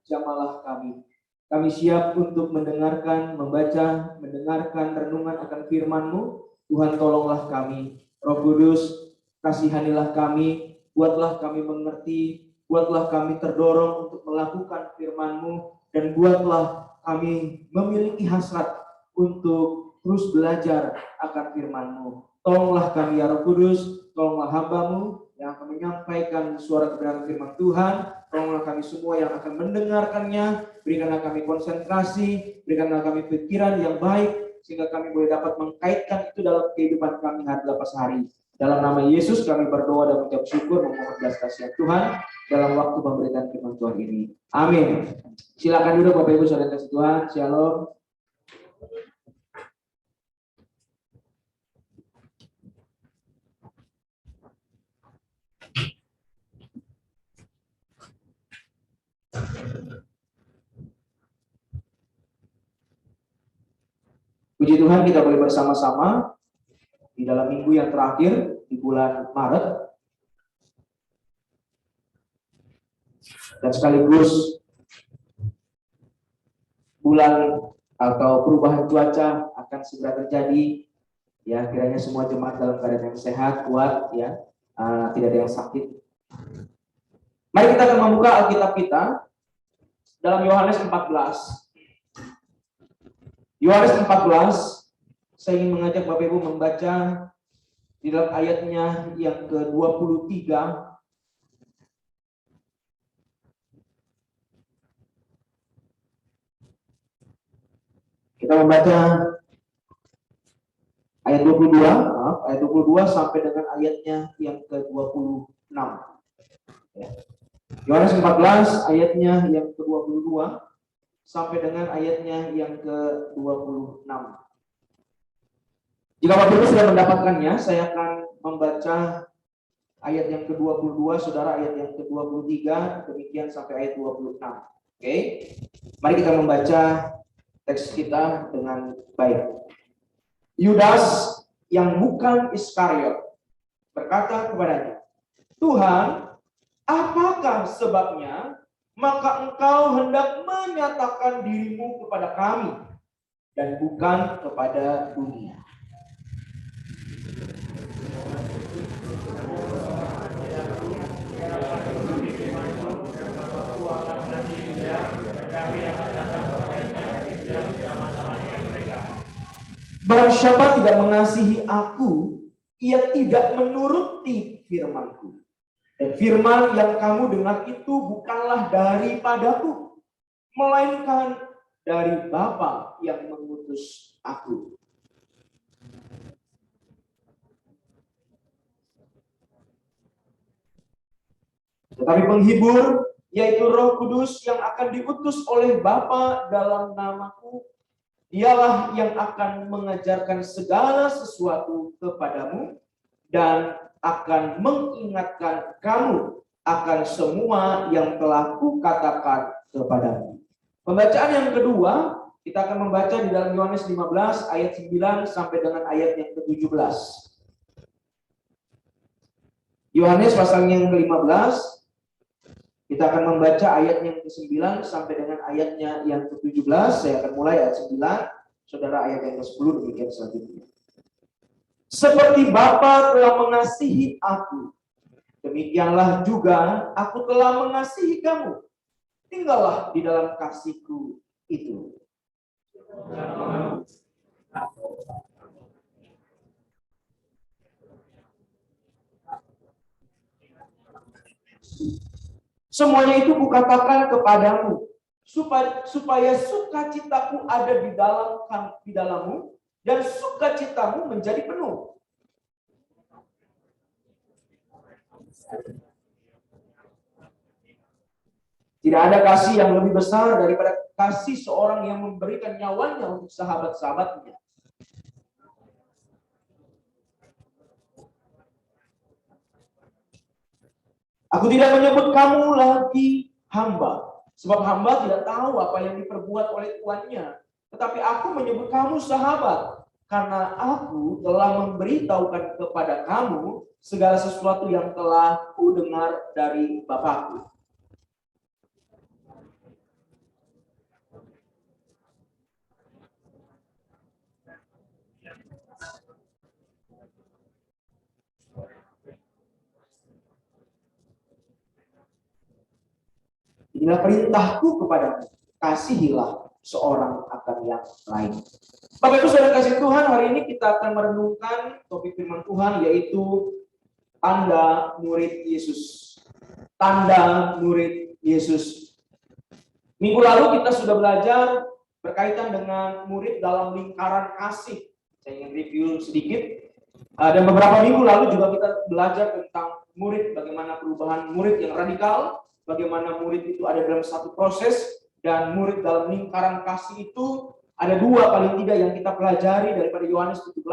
Jamalah kami. Kami siap untuk membaca, mendengarkan renungan akan firman-Mu. Tuhan, tolonglah kami. Roh Kudus, kasihanilah kami, buatlah kami mengerti, buatlah kami terdorong untuk melakukan firman-Mu, dan buatlah kami memiliki hasrat untuk terus belajar akan firman-Mu. Tolonglah kami ya Roh Kudus, tolonglah hamba-Mu yang akan menyampaikan suara kebenaran firman Tuhan. Tolonglah kami semua yang akan mendengarkannya. Berikanlah kami konsentrasi, berikanlah kami pikiran yang baik, sehingga kami boleh dapat mengkaitkan itu dalam kehidupan kami hari lepas hari. Dalam nama Yesus kami berdoa dan mengucap syukur, memohon belas kasihan Tuhan dalam waktu pemberitaan firman Tuhan ini. Amin. Silakan duduk Bapak Ibu Saudara kasih Tuhan. Shalom. Puji Tuhan, kita boleh bersama-sama di dalam minggu yang terakhir di bulan Maret, dan sekaligus bulan atau perubahan cuaca akan segera terjadi. Ya, kiranya semua jemaat dalam keadaan yang sehat, kuat, ya, tidak ada yang sakit. Mari kita akan membuka Alkitab kita dalam Yohanes 14. Yohanes 14, saya ingin mengajak Bapak Ibu membaca di dalam ayatnya yang ke-23. Kita membaca ayat 22, ayat 22 sampai dengan ayatnya yang ke-26. Ya. Yohanes 14 ayatnya yang ke-22 sampai dengan ayatnya yang ke-26. Jika Bapak Ibu sudah mendapatkannya, saya akan membaca ayat yang ke-22, saudara ayat yang ke-23, demikian sampai ayat 26. Oke. Mari kita membaca teks kita dengan baik. Yudas yang bukan Iskariot berkata kepadanya, Tuhan, apakah sebabnya maka engkau hendak menyatakan dirimu kepada kami dan bukan kepada dunia? Barang siapa tidak mengasihi aku, ia tidak menuruti firman-Ku. Dan firman yang kamu dengar itu bukanlah daripadaku, melainkan dari Bapa yang mengutus aku. Tetapi penghibur, yaitu Roh Kudus yang akan diutus oleh Bapa dalam namaku, Dialah yang akan mengajarkan segala sesuatu kepadamu dan akan mengingatkan kamu akan semua yang telah kukatakan kepadamu. Pembacaan yang kedua, kita akan membaca di dalam Yohanes 15 ayat 9 sampai dengan ayat yang ke-17. Yohanes pasal yang ke-15, kita akan membaca ayat yang ke-9 sampai dengan ayatnya yang ke-17. Saya akan mulai ayat 9, saudara ayat yang ke-10 demikian selanjutnya. Seperti Bapa telah mengasihi aku, demikianlah juga aku telah mengasihi kamu. Tinggallah di dalam kasihku itu. Semuanya itu kukatakan kepadamu, supaya sukacitaku ada di dalammu dan sukacitamu menjadi penuh. Tidak ada kasih yang lebih besar daripada kasih seorang yang memberikan nyawanya untuk sahabat-sahabatnya. Aku tidak menyebut kamu lagi hamba, sebab hamba tidak tahu apa yang diperbuat oleh tuannya. Tetapi aku menyebut kamu sahabat, karena aku telah memberitahukan kepada kamu segala sesuatu yang telah kudengar dari Bapakku. Inilah perintahku kepadamu, kasihilah seorang akan yang lain. Bapak Ibu Saudara kasih Tuhan, hari ini kita akan merenungkan topik firman Tuhan, yaitu tanda murid Yesus. Tanda murid Yesus. Minggu lalu kita sudah belajar berkaitan dengan murid dalam lingkaran kasih. Saya ingin review sedikit. Dan beberapa minggu lalu juga kita belajar tentang murid, bagaimana perubahan murid yang radikal, bagaimana murid itu ada dalam satu proses, dan murid dalam lingkaran kasih itu ada dua paling tidak yang kita pelajari daripada Yohanes 17,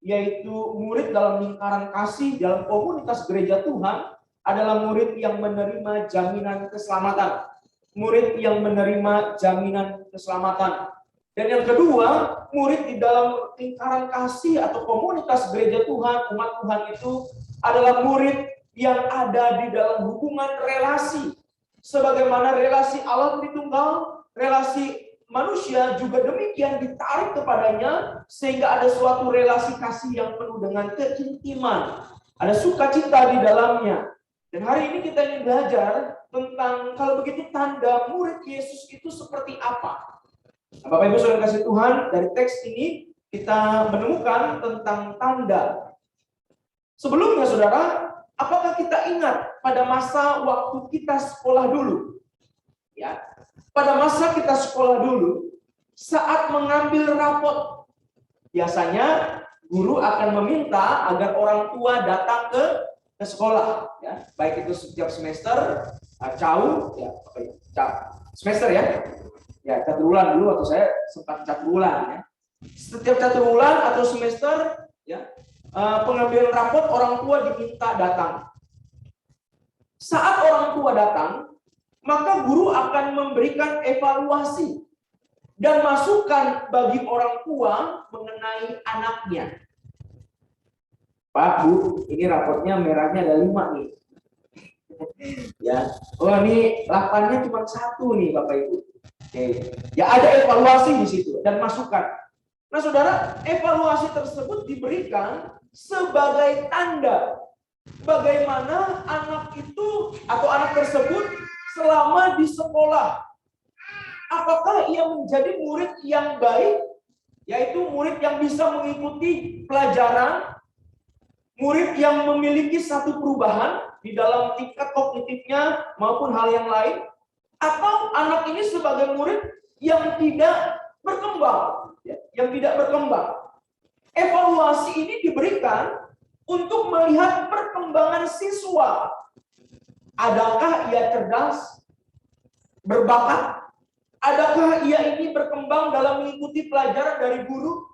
yaitu murid dalam lingkaran kasih dalam komunitas gereja Tuhan adalah murid yang menerima jaminan keselamatan. Murid yang menerima jaminan keselamatan. Dan yang kedua, murid di dalam lingkaran kasih atau komunitas gereja Tuhan, umat Tuhan itu adalah murid yang ada di dalam hubungan relasi. Sebagaimana relasi Allah Tritunggal, relasi manusia juga demikian ditarik kepadanya, sehingga ada suatu relasi kasih yang penuh dengan keintiman. Ada sukacita di dalamnya. Dan hari ini kita ingin belajar tentang kalau begitu tanda murid Yesus itu seperti apa. Nah, Bapak Ibu Saudara kasih Tuhan, dari teks ini kita menemukan tentang tanda. Sebelumnya saudara, apakah kita ingat pada masa waktu kita sekolah dulu? Ya, pada masa kita sekolah dulu, saat mengambil rapot, biasanya guru akan meminta agar orang tua datang ke sekolah, ya, baik itu setiap semester, semester ya, caturulan dulu, atau saya sempat caturulan ya. Setiap caturulan atau semester, ya, pengambilan rapot orang tua diminta datang. Saat orang tua datang, maka guru akan memberikan evaluasi dan masukan bagi orang tua mengenai anaknya. Pak, Bu, ini rapotnya merahnya ada 5 nih. Ya, oh ini 8-nya cuma 1 nih Bapak Ibu. Oke. Ya, ada evaluasi di situ dan masukan. Nah, saudara, evaluasi tersebut diberikan sebagai tanda bagaimana anak itu atau anak tersebut selama di sekolah. Apakah ia menjadi murid yang baik, yaitu murid yang bisa mengikuti pelajaran, murid yang memiliki satu perubahan di dalam tingkat kognitifnya maupun hal yang lain, atau anak ini sebagai murid yang tidak berkembang, yang tidak berkembang. Evaluasi ini diberikan untuk melihat perkembangan siswa. Adakah ia cerdas, berbakat? Adakah ia ini berkembang dalam mengikuti pelajaran dari guru?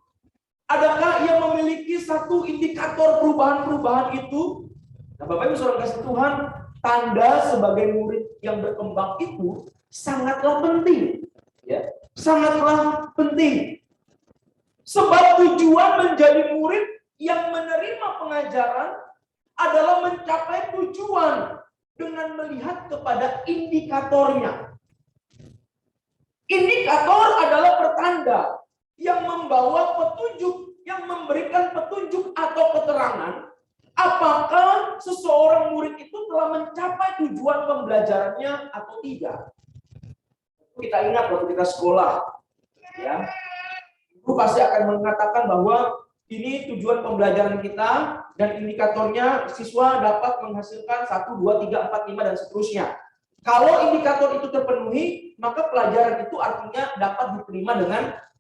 Adakah ia memiliki satu indikator perubahan-perubahan itu? Nah, Bapak Ibu Saudara kasih Tuhan, tanda sebagai murid yang berkembang itu sangatlah penting. Ya, sangatlah penting. Sebab tujuan menjadi murid yang menerima pengajaran adalah mencapai tujuan dengan melihat kepada indikatornya. Indikator adalah pertanda yang membawa petunjuk, yang memberikan petunjuk atau keterangan apakah seseorang murid itu telah mencapai tujuan pembelajarannya atau tidak. Kita ingat waktu kita sekolah, ya, guru pasti akan mengatakan bahwa ini tujuan pembelajaran kita dan indikatornya siswa dapat menghasilkan 1, 2, 3, 4, 5 dan seterusnya. Kalau indikator itu terpenuhi, maka pelajaran itu artinya dapat diterima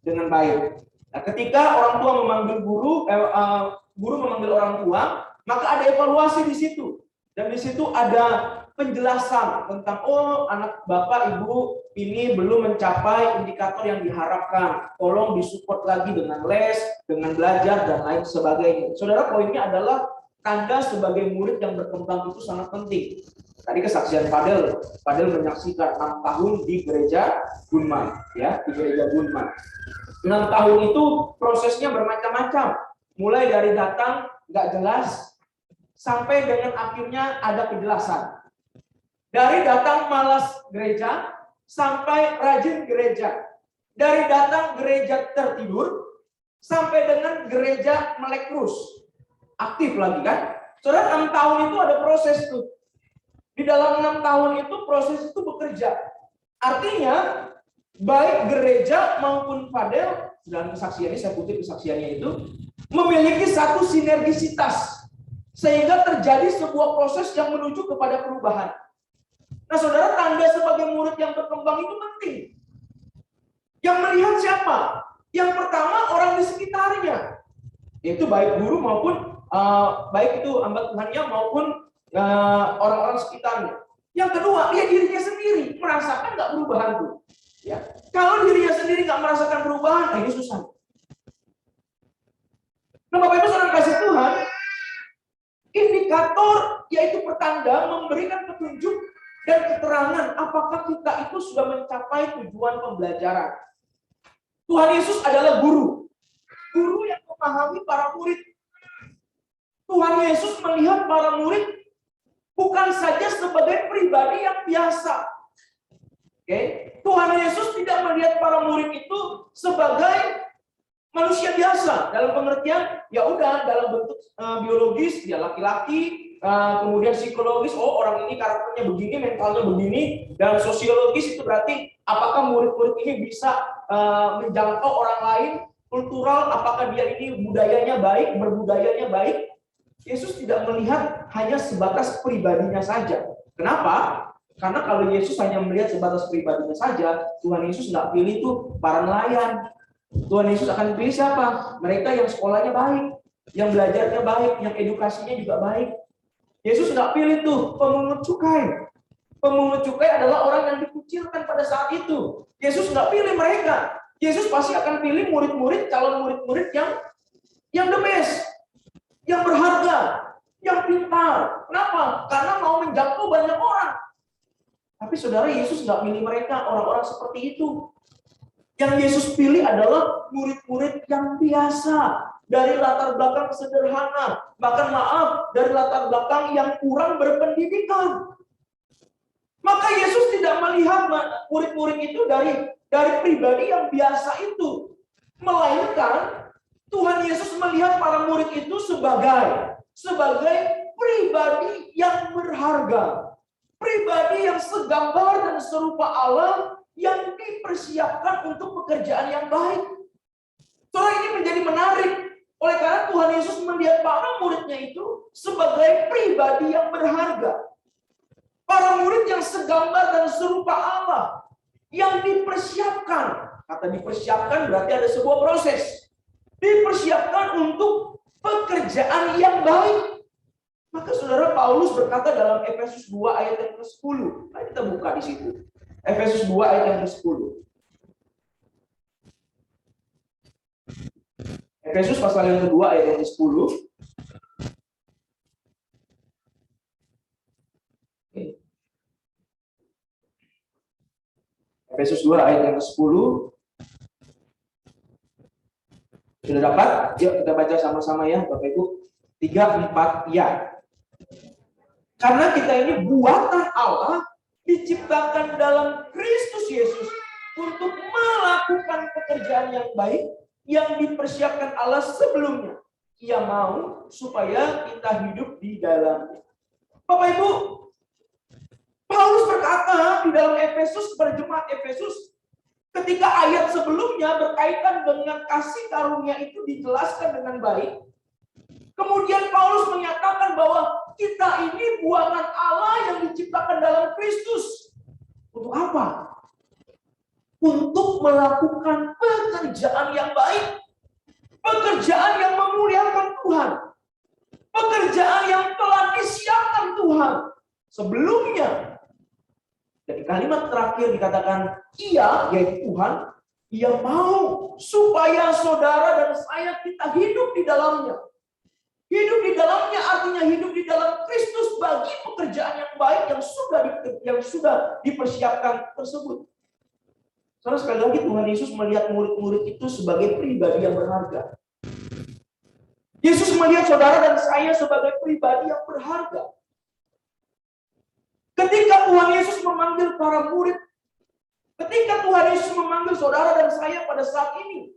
dengan baik. Nah, ketika orang tua memanggil guru memanggil orang tua, maka ada evaluasi di situ. Dan di situ ada penjelasan tentang, oh, anak Bapak Ibu ini belum mencapai indikator yang diharapkan. Tolong disupport lagi dengan les, dengan belajar dan lain sebagainya. Saudara, poinnya adalah tanda sebagai murid yang berkembang itu sangat penting. Tadi kesaksian Fadel menyaksikan 6 tahun di gereja Gunman, ya, di gereja Gunman. 6 tahun itu prosesnya bermacam-macam, mulai dari datang nggak jelas sampai dengan akhirnya ada kejelasan. Dari datang malas gereja sampai rajin gereja, dari datang gereja tertidur sampai dengan gereja melek terus, aktif lagi kan. Saudara, 6 tahun itu ada proses tuh. Di dalam 6 tahun itu proses itu bekerja. Artinya baik gereja maupun Fadel, dalam kesaksiannya, saya kutip kesaksiannya itu, memiliki satu sinergisitas sehingga terjadi sebuah proses yang menuju kepada perubahan. Nah, saudara, tanda sebagai murid yang berkembang itu penting. Yang melihat siapa? Yang pertama, orang di sekitarnya, yaitu baik guru maupun baik itu hamba Tuhannya maupun orang-orang sekitarnya. Yang kedua, dia dirinya sendiri merasakan nggak perubahan tuh. Ya, kalau dirinya sendiri nggak merasakan perubahan, ini susah. Nah, Bapak Ibu Saudara kasih Tuhan, indikator yaitu pertanda memberikan petunjuk dan keterangan apakah kita itu sudah mencapai tujuan pembelajaran. Tuhan Yesus adalah guru yang memahami para murid. Tuhan Yesus melihat para murid bukan saja sebagai pribadi yang biasa. Oke, Tuhan Yesus tidak melihat para murid itu sebagai manusia biasa dalam pengertian ya udah dalam bentuk biologis dia laki-laki, kemudian psikologis, oh orang ini karakternya begini, mentalnya begini, dan sosiologis itu berarti apakah murid-murid ini bisa menjangkau orang lain, kultural, apakah dia ini budayanya baik, berbudayanya baik. Yesus tidak melihat hanya sebatas pribadinya saja. Kenapa? Karena kalau Yesus hanya melihat sebatas pribadinya saja, Tuhan Yesus nggak pilih tuh para nelayan. Tuhan Yesus akan pilih siapa? Mereka yang sekolahnya baik, yang belajarnya baik, yang edukasinya juga baik. Yesus nggak pilih tuh pemungut cukai. Pemungut cukai adalah orang yang dikucilkan pada saat itu. Yesus nggak pilih mereka. Yesus pasti akan pilih murid-murid, calon murid-murid yang the best, yang berharga, yang pintar. Kenapa? Karena mau menjangkau banyak orang. Tapi saudara, Yesus nggak pilih mereka, orang-orang seperti itu. Yang Yesus pilih adalah murid-murid yang biasa, dari latar belakang sederhana, bahkan maaf, dari latar belakang yang kurang berpendidikan. Maka Yesus tidak melihat murid-murid itu dari pribadi yang biasa itu, melainkan Tuhan Yesus melihat para murid itu sebagai pribadi yang berharga, pribadi yang segambar dan serupa Allah yang dipersiapkan untuk pekerjaan yang baik. Soalnya ini menjadi menarik. Oleh karena Tuhan Yesus melihat para muridnya itu sebagai pribadi yang berharga. Para murid yang segambar dan serupa Allah yang dipersiapkan. Kata dipersiapkan berarti ada sebuah proses. Dipersiapkan untuk pekerjaan yang baik. Maka saudara, Paulus berkata dalam Efesus 2 ayat yang ke-10. Nah, kita buka di situ. Efesus 2 ayat yang ke-10. Efesus pasal yang kedua ayat yang ke-10. Efesus 2 ayat yang ke-10. Sudah dapat? Yuk kita baca sama-sama ya, Bapak Ibu. 3, 4, ya. Karena kita ini buatan Allah, diciptakan dalam Kristus Yesus untuk melakukan pekerjaan yang baik yang dipersiapkan Allah sebelumnya. Ia mau supaya kita hidup di dalamnya. Bapak Ibu, Paulus berkata di dalam Efesus, kepada jemaat Efesus, ketika ayat sebelumnya berkaitan dengan kasih karunia itu dijelaskan dengan baik. Kemudian Paulus menyatakan bahwa kita ini buatan Allah yang diciptakan dalam Kristus. Untuk apa? Untuk melakukan pekerjaan yang baik. Pekerjaan yang memuliakan Tuhan. Pekerjaan yang telah disiapkan Tuhan sebelumnya. Jadi kalimat terakhir dikatakan, ia, yaitu Tuhan, ia mau supaya saudara dan saya kita hidup di dalamnya. Hidup di dalamnya artinya hidup di dalam Kristus bagi pekerjaan yang baik yang sudah dipersiapkan tersebut. Saudara, sekali lagi Tuhan Yesus melihat murid-murid itu sebagai pribadi yang berharga. Yesus melihat saudara dan saya sebagai pribadi yang berharga. Ketika Tuhan Yesus memanggil para murid, ketika Tuhan Yesus memanggil saudara dan saya pada saat ini,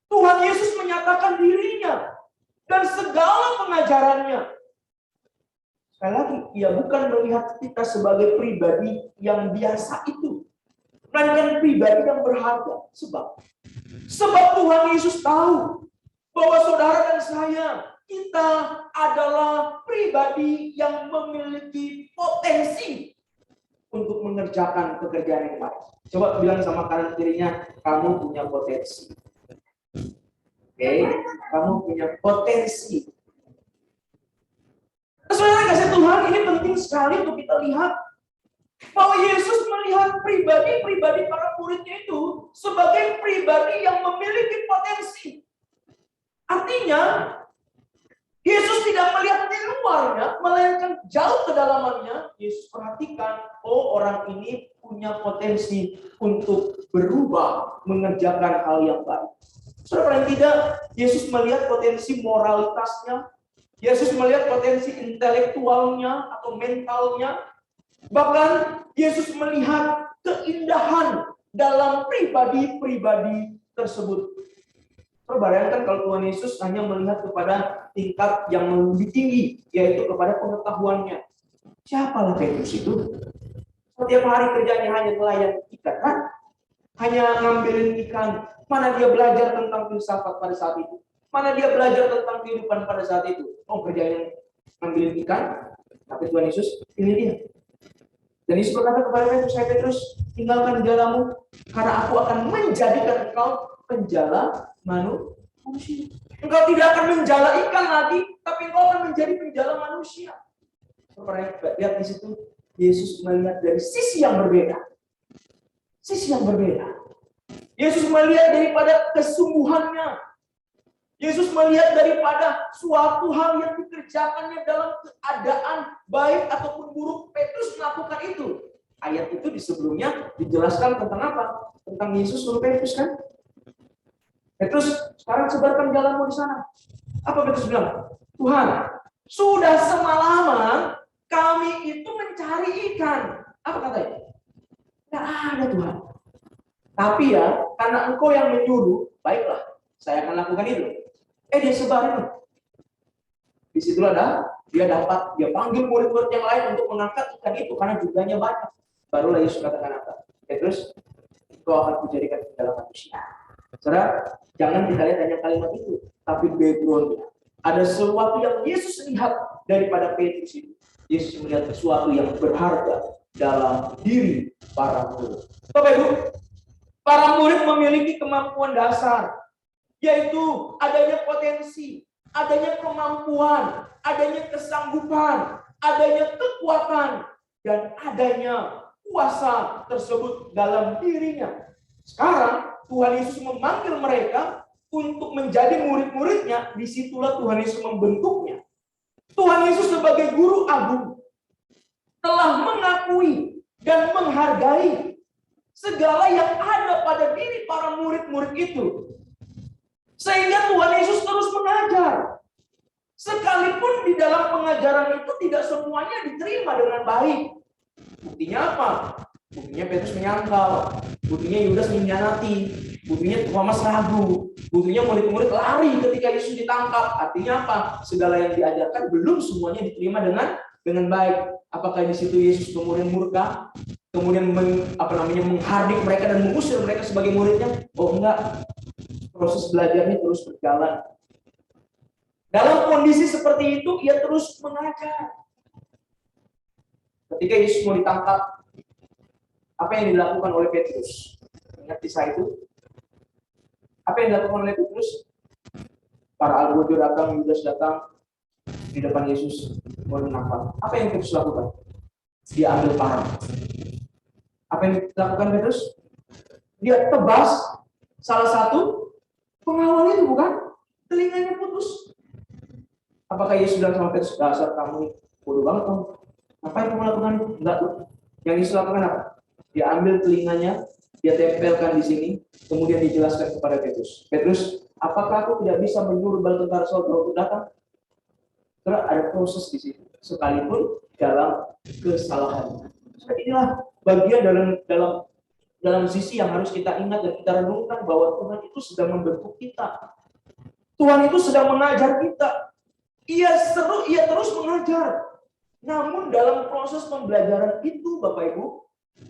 Tuhan Yesus menyatakan dirinya dan segala pengajarannya. Sekali lagi, ia bukan melihat kita sebagai pribadi yang biasa itu, melainkan pribadi yang berharga. Sebab Tuhan Yesus tahu bahwa saudara dan saya, kita adalah pribadi yang memiliki potensi untuk mengerjakan pekerjaan yang baik. Coba bilang sama kanan kirinya, kamu punya potensi. Oke, kamu punya potensi. Saudara kasih Tuhan, ini penting sekali untuk kita lihat bahwa Yesus melihat pribadi-pribadi para muridnya itu sebagai pribadi yang memiliki potensi. Artinya, Yesus tidak melihat di luarnya, melainkan jauh kedalamannya. Yesus perhatikan, oh orang ini punya potensi untuk berubah, mengerjakan hal yang baik. Saudara, paling tidak, Yesus melihat potensi moralitasnya, Yesus melihat potensi intelektualnya atau mentalnya, bahkan Yesus melihat keindahan dalam pribadi-pribadi tersebut. Bayangkan kalau Tuhan Yesus hanya melihat kepada tingkat yang lebih tinggi, yaitu kepada pengetahuannya. Siapalah Petrus itu? Setiap hari kerjanya hanya nelayan ikan, kan? Hanya ngambilin ikan. Mana dia belajar tentang filsafat pada saat itu? Mana dia belajar tentang kehidupan pada saat itu? Oh, kerjanya ngambilin ikan. Tapi Tuhan Yesus, ini dia. Dan Yesus berkata kepada Petrus, "Hai Petrus, tinggalkan jalamu, karena aku akan menjadikan engkau penjala manusia. Engkau tidak akan menjala ikan lagi, tapi engkau akan menjadi penjala manusia." Pernah lihat di situ, Yesus melihat dari sisi yang berbeda. Sisi yang berbeda. Yesus melihat daripada kesungguhannya. Yesus melihat daripada suatu hal yang dikerjakannya dalam keadaan baik ataupun buruk. Petrus melakukan itu. Ayat itu di sebelumnya dijelaskan tentang apa? Tentang Yesus suruh Petrus kan? Petrus, sekarang sebarkan jalanmu di sana. Apa Petrus bilang? Tuhan, sudah semalaman kami itu mencari ikan. Apa katanya? Tidak ada Tuhan. Tapi ya, karena engkau yang menyuruh, baiklah, saya akan lakukan itu. Dia sebarin. Disitulah dia panggil murid-murid yang lain untuk mengangkat ikan itu karena jumlahnya banyak. Barulah Yesus katakan apa? Petrus, engkau akan kujadikan penjala manusia. Saudara, jangan kita lihat hanya kalimat itu, tapi backgroundnya. Ada sesuatu yang Yesus lihat daripada Petrus itu. Yesus melihat sesuatu yang berharga dalam diri para murid. Bapak Ibu, para murid memiliki kemampuan dasar, yaitu adanya potensi, adanya kemampuan, adanya kesanggupan, adanya kekuatan, dan adanya kuasa tersebut dalam dirinya. Sekarang Tuhan Yesus memanggil mereka untuk menjadi murid-muridnya. Disitulah Tuhan Yesus membentuknya. Tuhan Yesus sebagai guru agung telah mengakui dan menghargai segala yang ada pada diri para murid-murid itu. Sehingga Tuhan Yesus terus mengajar. Sekalipun di dalam pengajaran itu tidak semuanya diterima dengan baik. Buktinya apa? Buktinya Petrus menyangkal. Buktinya Yudas mengkhianati. Buktinya Thomas ragu. Buktinya murid-murid lari ketika Yesus ditangkap. Artinya apa? Segala yang diajarkan belum semuanya diterima dengan baik. Apakah di situ Yesus kemudian murka? Kemudian menghardik mereka dan mengusir mereka sebagai muridnya? Oh enggak. Proses belajarnya terus berjalan. Dalam kondisi seperti itu, ia terus mengajar. Ketika Yesus mau ditangkap, apa yang dilakukan oleh Petrus? Ingat kisah itu? Apa yang dilakukan oleh Petrus? Para algojo datang, Yudas datang di depan Yesus mau menangkap. Apa yang Petrus lakukan? Dia ambil parang. Apa yang dilakukan Petrus? Dia tebas salah satu pengawal itu, bukan? Telinganya putus. Apakah Yesus bilang sama Petrus, dasar kamu bodoh banget kamu? Apa yang kamu lakukan? Enggak tuh. Yang Yesus lakukan apa? Dia ambil telinganya, dia tempelkan di sini, kemudian dijelaskan kepada Petrus. Petrus, apakah aku tidak bisa menyuruh bala tentara Saul untuk datang? Karena ada proses di situ, sekalipun dalam kesalahan. Nah, inilah bagian dalam sisi yang harus kita ingat dan kita renungkan bahwa Tuhan itu sedang membentuk kita. Tuhan itu sedang mengajar kita. Ia terus mengajar. Namun dalam proses pembelajaran itu, Bapak Ibu,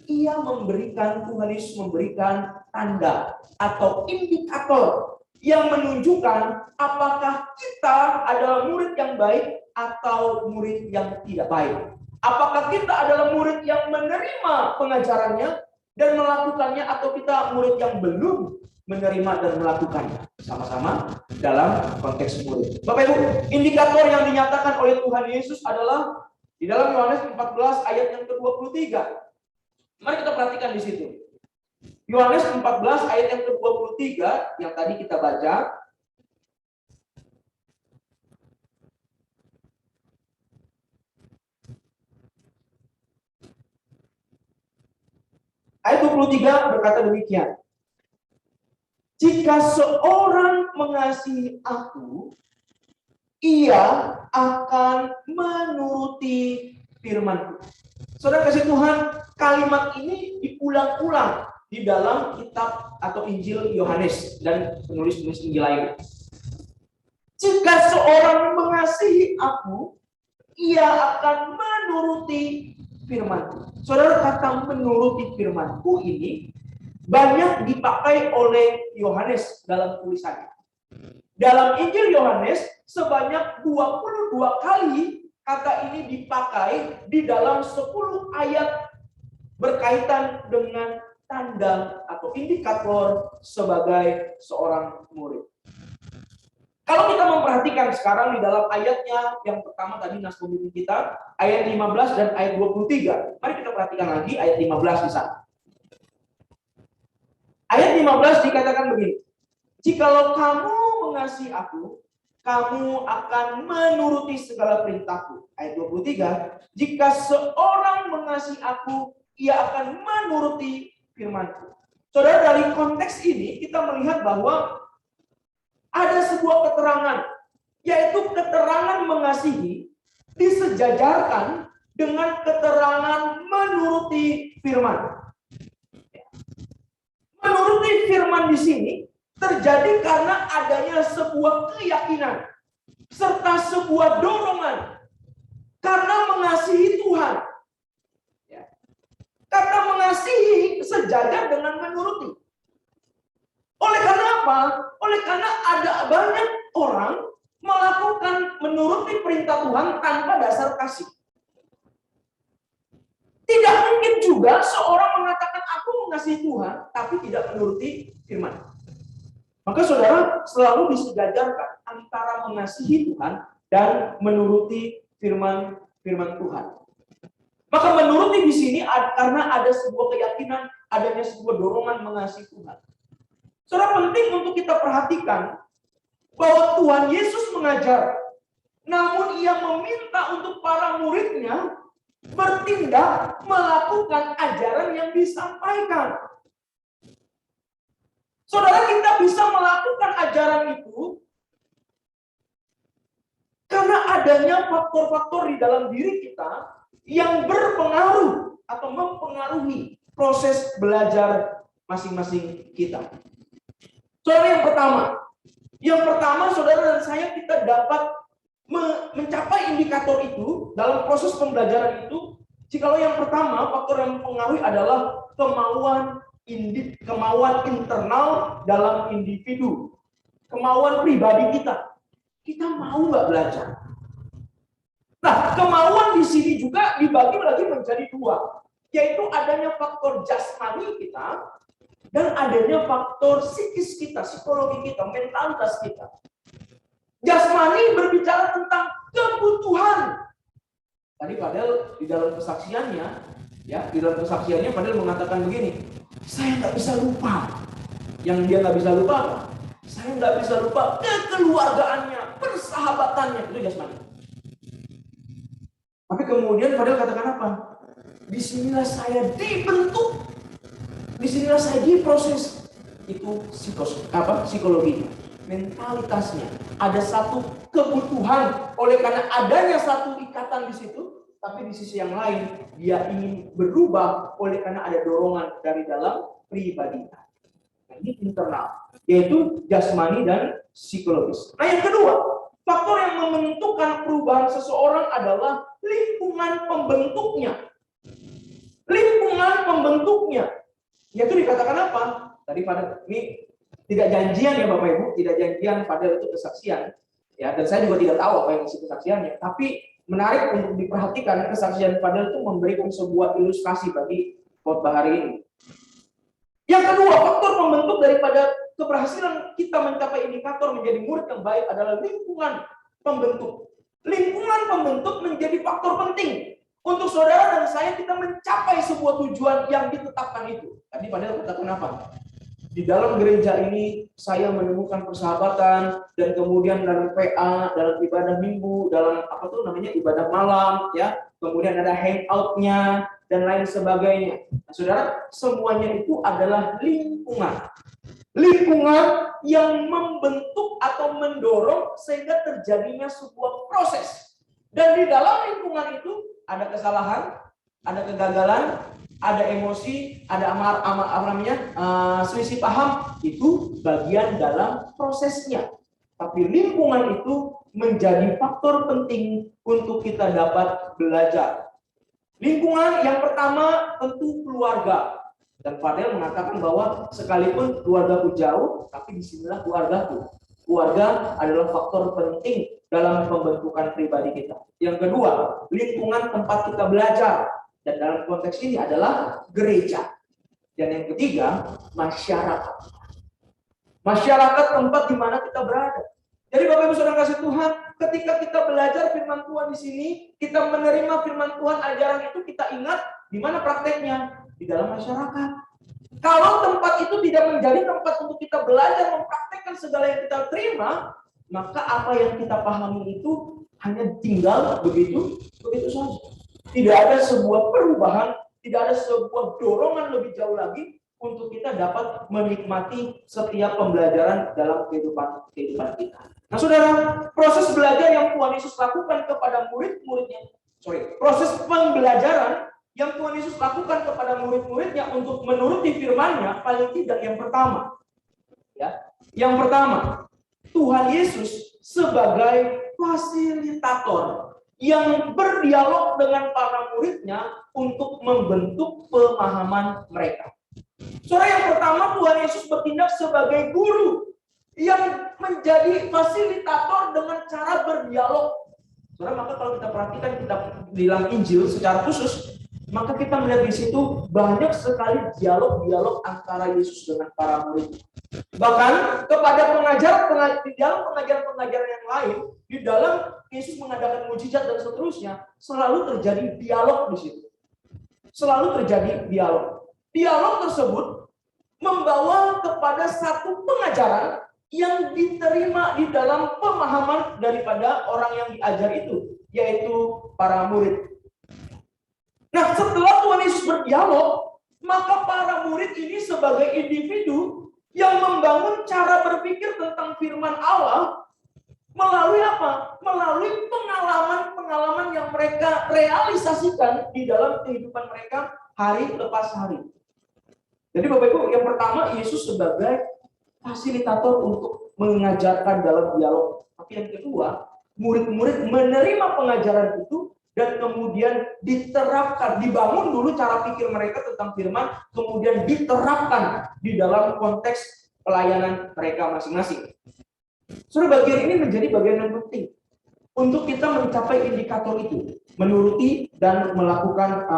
Tuhan Yesus memberikan tanda atau indikator yang menunjukkan apakah kita adalah murid yang baik atau murid yang tidak baik. Apakah kita adalah murid yang menerima pengajarannya dan melakukannya, atau kita murid yang belum menerima dan melakukannya. Sama-sama dalam konteks murid. Bapak Ibu, indikator yang dinyatakan oleh Tuhan Yesus adalah di dalam Yohanes 14 ayat yang ke-23. Mari kita perhatikan di situ. Yohanes 14 ayat yang ke-23 yang tadi kita baca. Ayat 23 berkata demikian. Jika seorang mengasihi aku, ia akan menuruti firman-Ku. Saudara kasih Tuhan, kalimat ini diulang-ulang di dalam kitab atau Injil Yohanes dan penulis-penulis Injil lainnya. Jika seorang mengasihi aku, ia akan menuruti firman-Ku. Saudara, kata menuruti firman-Ku ini banyak dipakai oleh Yohanes dalam tulisannya. Dalam Injil Yohanes sebanyak 22 kali kata ini dipakai di dalam 10 ayat berkaitan dengan tanda atau indikator sebagai seorang murid. Kalau kita memperhatikan sekarang di dalam ayatnya yang pertama tadi nas pembimbing kita, ayat 15 dan ayat 23. Mari kita perhatikan lagi ayat 15 di sana. Ayat 15 dikatakan begini. Jikalau kamu mengasihi aku, kamu akan menuruti segala perintahku. Ayat 23. Jika seorang mengasihi aku, ia akan menuruti firmanku. Saudara, dari konteks ini kita melihat bahwa ada sebuah keterangan, yaitu keterangan mengasihi disejajarkan dengan keterangan menuruti firman. Menuruti firman di sini terjadi karena adanya sebuah keyakinan serta sebuah dorongan karena mengasihi Tuhan. Karena mengasihi sejajar dengan menuruti. Oleh karena apa? Oleh karena ada banyak orang melakukan menuruti perintah Tuhan tanpa dasar kasih. Tidak mungkin juga seorang mengatakan aku mengasihi Tuhan tapi tidak menuruti firman. Maka saudara selalu disejajarkan antara mengasihi Tuhan dan menuruti firman Tuhan. Maka menuruti di sini karena ada sebuah keyakinan, adanya sebuah dorongan mengasihi Tuhan. Saudara, penting untuk kita perhatikan bahwa Tuhan Yesus mengajar, namun ia meminta untuk para muridnya bertindak melakukan ajaran yang disampaikan. Saudara, kita bisa melakukan ajaran itu karena adanya faktor-faktor di dalam diri kita yang berpengaruh atau mempengaruhi proses belajar masing-masing kita. Saudara, yang pertama saudara dan saya kita dapat mencapai indikator itu dalam proses pembelajaran itu. Jikalau yang pertama faktor yang mempengaruhi adalah kemauan internal dalam individu, kemauan pribadi kita. Kita mau nggak belajar? Nah, kemauan di sini juga dibagi lagi menjadi dua, yaitu adanya faktor jasmani kita dan adanya faktor psikis kita, psikologi kita, mentalitas kita. Jasmani berbicara tentang kebutuhan. Tadi Fadel di dalam kesaksiannya, Fadel mengatakan begini, saya nggak bisa lupa. Yang dia nggak bisa lupa apa? Saya nggak bisa lupa kekeluargaannya, persahabatannya, itu jasmani. Tapi kemudian Fadel katakan apa? Disinilah saya dibentuk, disinilah saya diproses. Itu psikologi, mentalitasnya. Ada satu kebutuhan, oleh karena adanya satu ikatan di situ, tapi di sisi yang lain dia ingin berubah oleh karena ada dorongan dari dalam pribadinya. Nah, ini internal, yaitu jasmani dan psikologis. Nah, yang kedua, faktor yang menentukan perubahan seseorang adalah lingkungan pembentuknya. Lingkungan pembentuknya. Yaitu dikatakan apa? Tadi pada ini tidak janjian ya Bapak Ibu, tidak janjian pada itu kesaksian. Ya, dan saya juga tidak tahu apa yang isi kesaksiannya. Tapi menarik untuk diperhatikan kesaksian Fadel itu memberikan sebuah ilustrasi bagi khotbah hari ini. Yang kedua, faktor pembentuk daripada keberhasilan kita mencapai indikator menjadi murid yang baik adalah lingkungan pembentuk. Lingkungan pembentuk menjadi faktor penting untuk saudara dan saya kita mencapai sebuah tujuan yang ditetapkan itu. Tadi Fadel katakan apa? Di dalam gereja ini saya menemukan persahabatan dan kemudian dalam PA, dalam ibadah minggu, dalam ibadah malam, ya, kemudian ada hangout-nya dan lain sebagainya. Nah, saudara, semuanya itu adalah lingkungan. Lingkungan yang membentuk atau mendorong sehingga terjadinya sebuah proses. Dan di dalam lingkungan itu ada kesalahan, ada kegagalan, ada emosi, ada selisih paham, itu bagian dalam prosesnya. Tapi lingkungan itu menjadi faktor penting untuk kita dapat belajar. Lingkungan yang pertama tentu keluarga. Dan Fadel mengatakan bahwa sekalipun keluargaku jauh, tapi disinilah keluargaku. Keluarga adalah faktor penting dalam pembentukan pribadi kita. Yang kedua, lingkungan tempat kita belajar. Dan dalam konteks ini adalah gereja. Dan yang ketiga, masyarakat. Masyarakat tempat di mana kita berada. Jadi Bapak Ibu Saudara kasih Tuhan, ketika kita belajar firman Tuhan di sini, kita menerima firman Tuhan, ajaran itu kita ingat di mana prakteknya? Di dalam masyarakat. Kalau tempat itu tidak menjadi tempat untuk kita belajar mempraktekkan segala yang kita terima, maka apa yang kita pahami itu hanya tinggal begitu saja. Tidak ada sebuah perubahan, tidak ada sebuah dorongan lebih jauh lagi untuk kita dapat menikmati setiap pembelajaran dalam kehidupan kita. Nah, saudara, proses belajar yang Tuhan Yesus lakukan kepada proses pembelajaran yang Tuhan Yesus lakukan kepada murid-muridnya untuk menuruti firman-Nya, paling tidak yang pertama. Yang pertama, Tuhan Yesus sebagai fasilitator yang berdialog dengan para muridnya untuk membentuk pemahaman mereka. Saudara, yang pertama, Tuhan Yesus bertindak sebagai guru yang menjadi fasilitator dengan cara berdialog. Saudara, maka kalau kita perhatikan kitab di dalam Injil secara khusus, maka kita melihat di situ banyak sekali dialog-dialog antara Yesus dengan para murid. Bahkan kepada di dalam pengajaran-pengajaran yang lain, di dalam Yesus mengadakan mujizat dan seterusnya, selalu terjadi dialog di situ. Selalu terjadi dialog. Dialog tersebut membawa kepada satu pengajaran yang diterima di dalam pemahaman daripada orang yang diajar itu, yaitu para murid. Nah, setelah Tuhan Yesus berdialog, maka para murid ini sebagai individu yang membangun cara berpikir tentang firman Allah melalui apa? Melalui pengalaman-pengalaman yang mereka realisasikan di dalam kehidupan mereka hari lepas hari. Jadi Bapak Ibu, yang pertama Yesus sebagai fasilitator untuk mengajarkan dalam dialog. Tapi yang kedua, murid-murid menerima pengajaran itu dan kemudian diterapkan, dibangun dulu cara pikir mereka tentang firman, kemudian diterapkan di dalam konteks pelayanan mereka masing-masing. Saudara, bagian ini menjadi bagian yang penting untuk kita mencapai indikator itu, menuruti dan melakukan,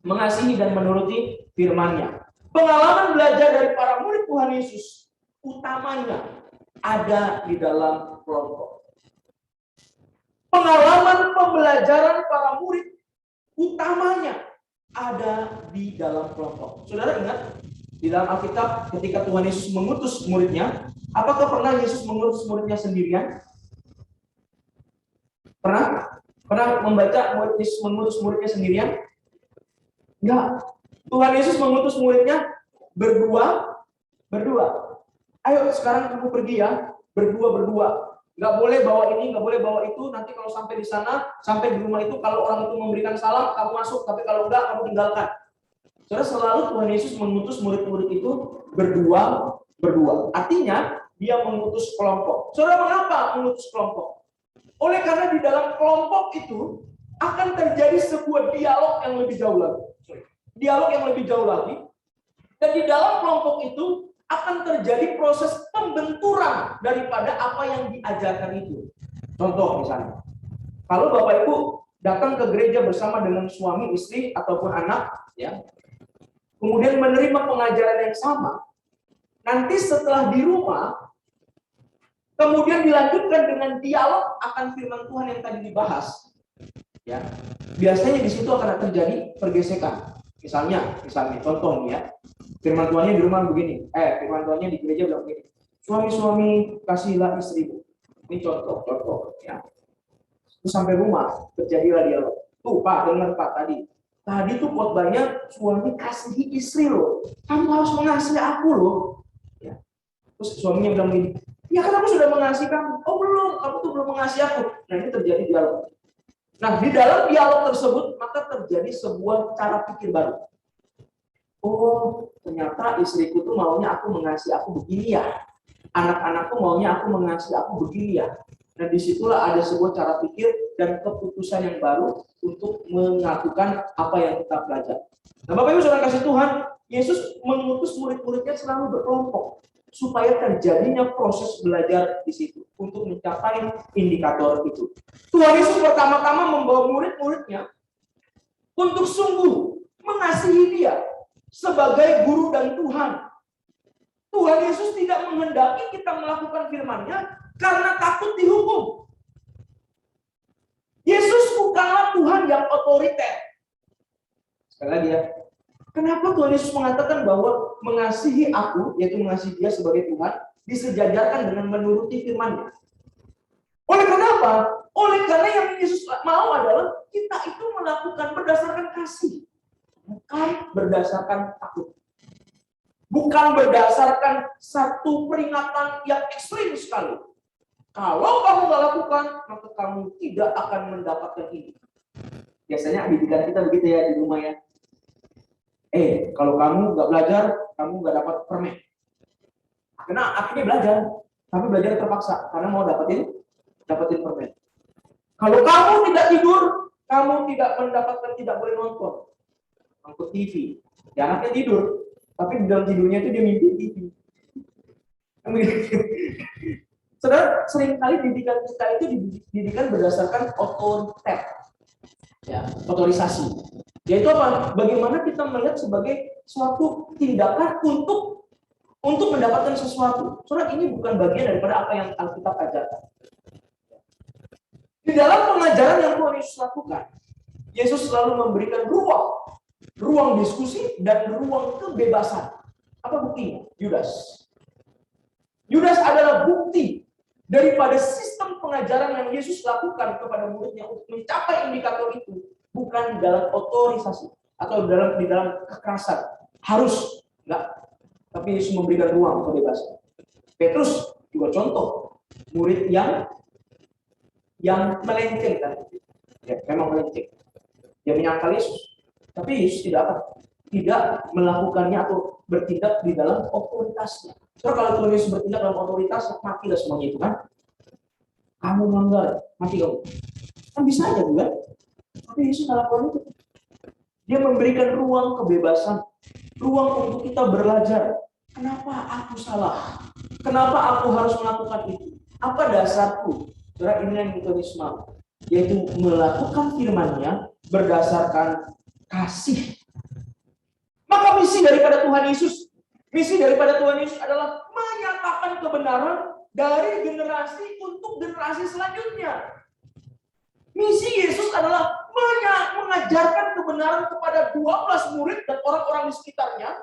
mengasihi dan menuruti firman-Nya. Pengalaman belajar dari para murid Tuhan Yesus utamanya ada di dalam kelompok. Pengalaman pembelajaran para murid utamanya ada di dalam kelompok. Saudara ingat, di dalam Alkitab ketika Tuhan Yesus mengutus muridnya, apakah pernah Yesus mengutus muridnya sendirian? Pernah membaca Yesus mengutus muridnya sendirian? Enggak. Tuhan Yesus mengutus muridnya berdua. Ayo sekarang kamu pergi ya, berdua. Nggak boleh bawa ini, nggak boleh bawa itu. Nanti kalau sampai di sana, sampai di rumah itu, kalau orang itu memberikan salam, kamu masuk. Tapi kalau enggak, kamu tinggalkan. Saudara, selalu Tuhan Yesus mengutus murid-murid itu berdua. Artinya, dia mengutus kelompok. Saudara, mengapa mengutus kelompok? Oleh karena di dalam kelompok itu akan terjadi sebuah dialog yang lebih jauh lagi. Dan di dalam kelompok itu akan terjadi proses pembenturan daripada apa yang diajarkan itu. Contoh misalnya, kalau Bapak Ibu datang ke gereja bersama dengan suami, istri, ataupun anak, ya, kemudian menerima pengajaran yang sama, nanti setelah di rumah, kemudian dilanjutkan dengan dialog akan firman Tuhan yang tadi dibahas, ya, biasanya di situ akan terjadi pergesekan. Misalnya contoh nih ya, firman Tuhannya di rumah begini, firman Tuhannya di gereja bilang begini, suami-suami kasihilah istrimu. Ini contoh ya. Terus sampai rumah terjadilah dialog. Tuh Pak, dengar Pak tadi tuh khotbahnya suami kasihi istri loh. Kamu harus mengasihi aku loh. Ya. Terus suaminya bilang begini, ya kan aku sudah mengasihi kamu. Oh belum, kamu tuh belum mengasihi aku. Nah ini terjadi dialog. Nah, di dalam dialog tersebut maka terjadi sebuah cara pikir baru. Oh, ternyata istriku tuh maunya aku mengasihi aku begini ya. Anak-anakku maunya aku mengasihi aku begini ya. Nah, disitulah ada sebuah cara pikir dan keputusan yang baru untuk melakukan apa yang kita belajar. Nah, Bapak Ibu Saudara kasih Tuhan, Yesus mengutus murid-muridnya selalu berkelompok. supaya terjadinya proses belajar di situ untuk mencapai indikator itu. Tuhan Yesus pertama-tama membawa murid-muridnya untuk sungguh mengasihi Dia sebagai guru dan Tuhan. Tuhan Yesus tidak menghendaki kita melakukan firman-Nya karena takut dihukum. Yesus bukanlah Tuhan yang otoriter. Sekali lagi ya, kenapa Tuhan Yesus mengatakan bahwa mengasihi aku, yaitu mengasihi Dia sebagai Tuhan, disejajarkan dengan menuruti firman-Nya? Oleh karena apa? Oleh karena yang Yesus mau adalah kita itu melakukan berdasarkan kasih, bukan berdasarkan takut. Bukan berdasarkan satu peringatan yang ekstrim sekali. Kalau kamu nggak lakukan, maka kamu tidak akan mendapatkan ini. Biasanya didikan kita begitu ya di rumah ya. Kalau kamu nggak belajar, kamu nggak dapat permen. Karena akhirnya belajar, tapi belajar terpaksa karena mau dapetin permen. Kalau kamu tidak tidur, kamu tidak boleh nonton TV. Ya anaknya tidur, tapi di dalam tidurnya itu dia mimpi TV. Saudara, seringkali didikan kita itu didikan berdasarkan otoriter, ya, otorisasi. Yaitu apa? Bagaimana kita melihat sebagai suatu tindakan untuk mendapatkan sesuatu. Saudara, ini bukan bagian daripada apa yang Alkitab ajarkan. Di dalam pengajaran yang Tuhan Yesus lakukan, Yesus selalu memberikan ruang diskusi dan ruang kebebasan. Apa buktinya? Yudas adalah bukti daripada sistem pengajaran yang Yesus lakukan kepada muridnya untuk mencapai indikator itu, bukan dalam otorisasi atau di dalam kekerasan. Harus enggak. Tapi Yesus memberikan ruang kebebasan. Petrus juga contoh murid yang melenceng kan. Ya, memang melenceng. Dia menyangkal Yesus. Tapi Yesus tidak melakukannya atau bertindak di dalam otoritasnya. So, kalau Tuhan Yesus bertindak dalam otoritas, matilah semuanya itu kan. Kamu melanggar, mati kamu. Kan bisa aja juga. Tapi Yesus melakukan itu. Dia memberikan ruang kebebasan, ruang untuk kita belajar. Kenapa aku salah? Kenapa aku harus melakukan itu? Apa dasarku? Saudara, ini yang Tuhan Yesus mau, yaitu melakukan firman-Nya berdasarkan kasih. Maka misi daripada Tuhan Yesus adalah menyatakan kebenaran dari generasi untuk generasi selanjutnya. Misi Yesus adalah mengajarkan kebenaran kepada 12 murid dan orang-orang di sekitarnya.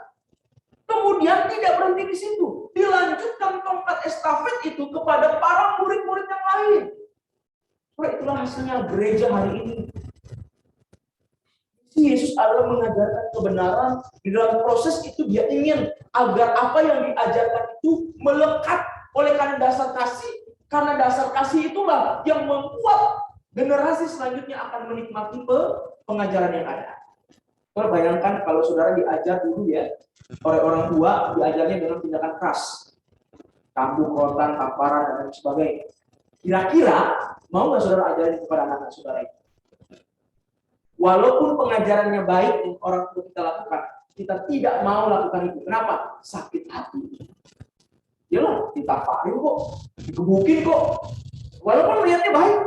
Kemudian tidak berhenti di situ. Dilanjutkan tongkat estafet itu kepada para murid-murid yang lain. Itulah hasilnya gereja hari ini. Yesus adalah mengajarkan kebenaran. Di dalam proses itu dia ingin agar apa yang diajarkan itu melekat oleh karena dasar kasih. Karena dasar kasih itulah yang membuat generasi selanjutnya akan menikmati pengajaran yang ada. Saudara, bayangkan kalau saudara diajar dulu ya oleh orang tua, diajarnya dengan tindakan keras, cambuk, rotan, tamparan, dan lain sebagainya. Kira-kira mau nggak saudara ajarin kepada anak-anak saudara itu? Walaupun pengajarannya baik yang orang tua kita lakukan, kita tidak mau lakukan itu. Kenapa? Sakit hati. Yalah, ditamparin kok, dikebukin kok. Walaupun lihatnya baik,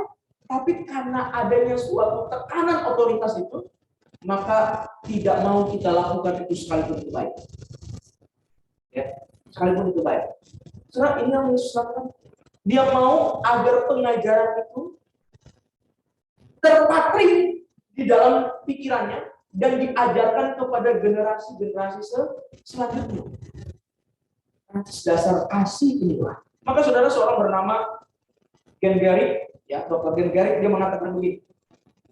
tapi karena adanya suatu tekanan otoritas itu, maka tidak mau kita lakukan itu sekalipun itu baik. Ya, sekalipun itu baik. Saudara, ini yang Yesus lakukan. Dia mau agar pengajaran itu terpatri di dalam pikirannya dan diajarkan kepada generasi-generasi selanjutnya. Atas dasar kasih inilah. Maka saudara, seorang bernama Ken Garrick, ya, Dr. Ken Garrick, dia mengatakan begini.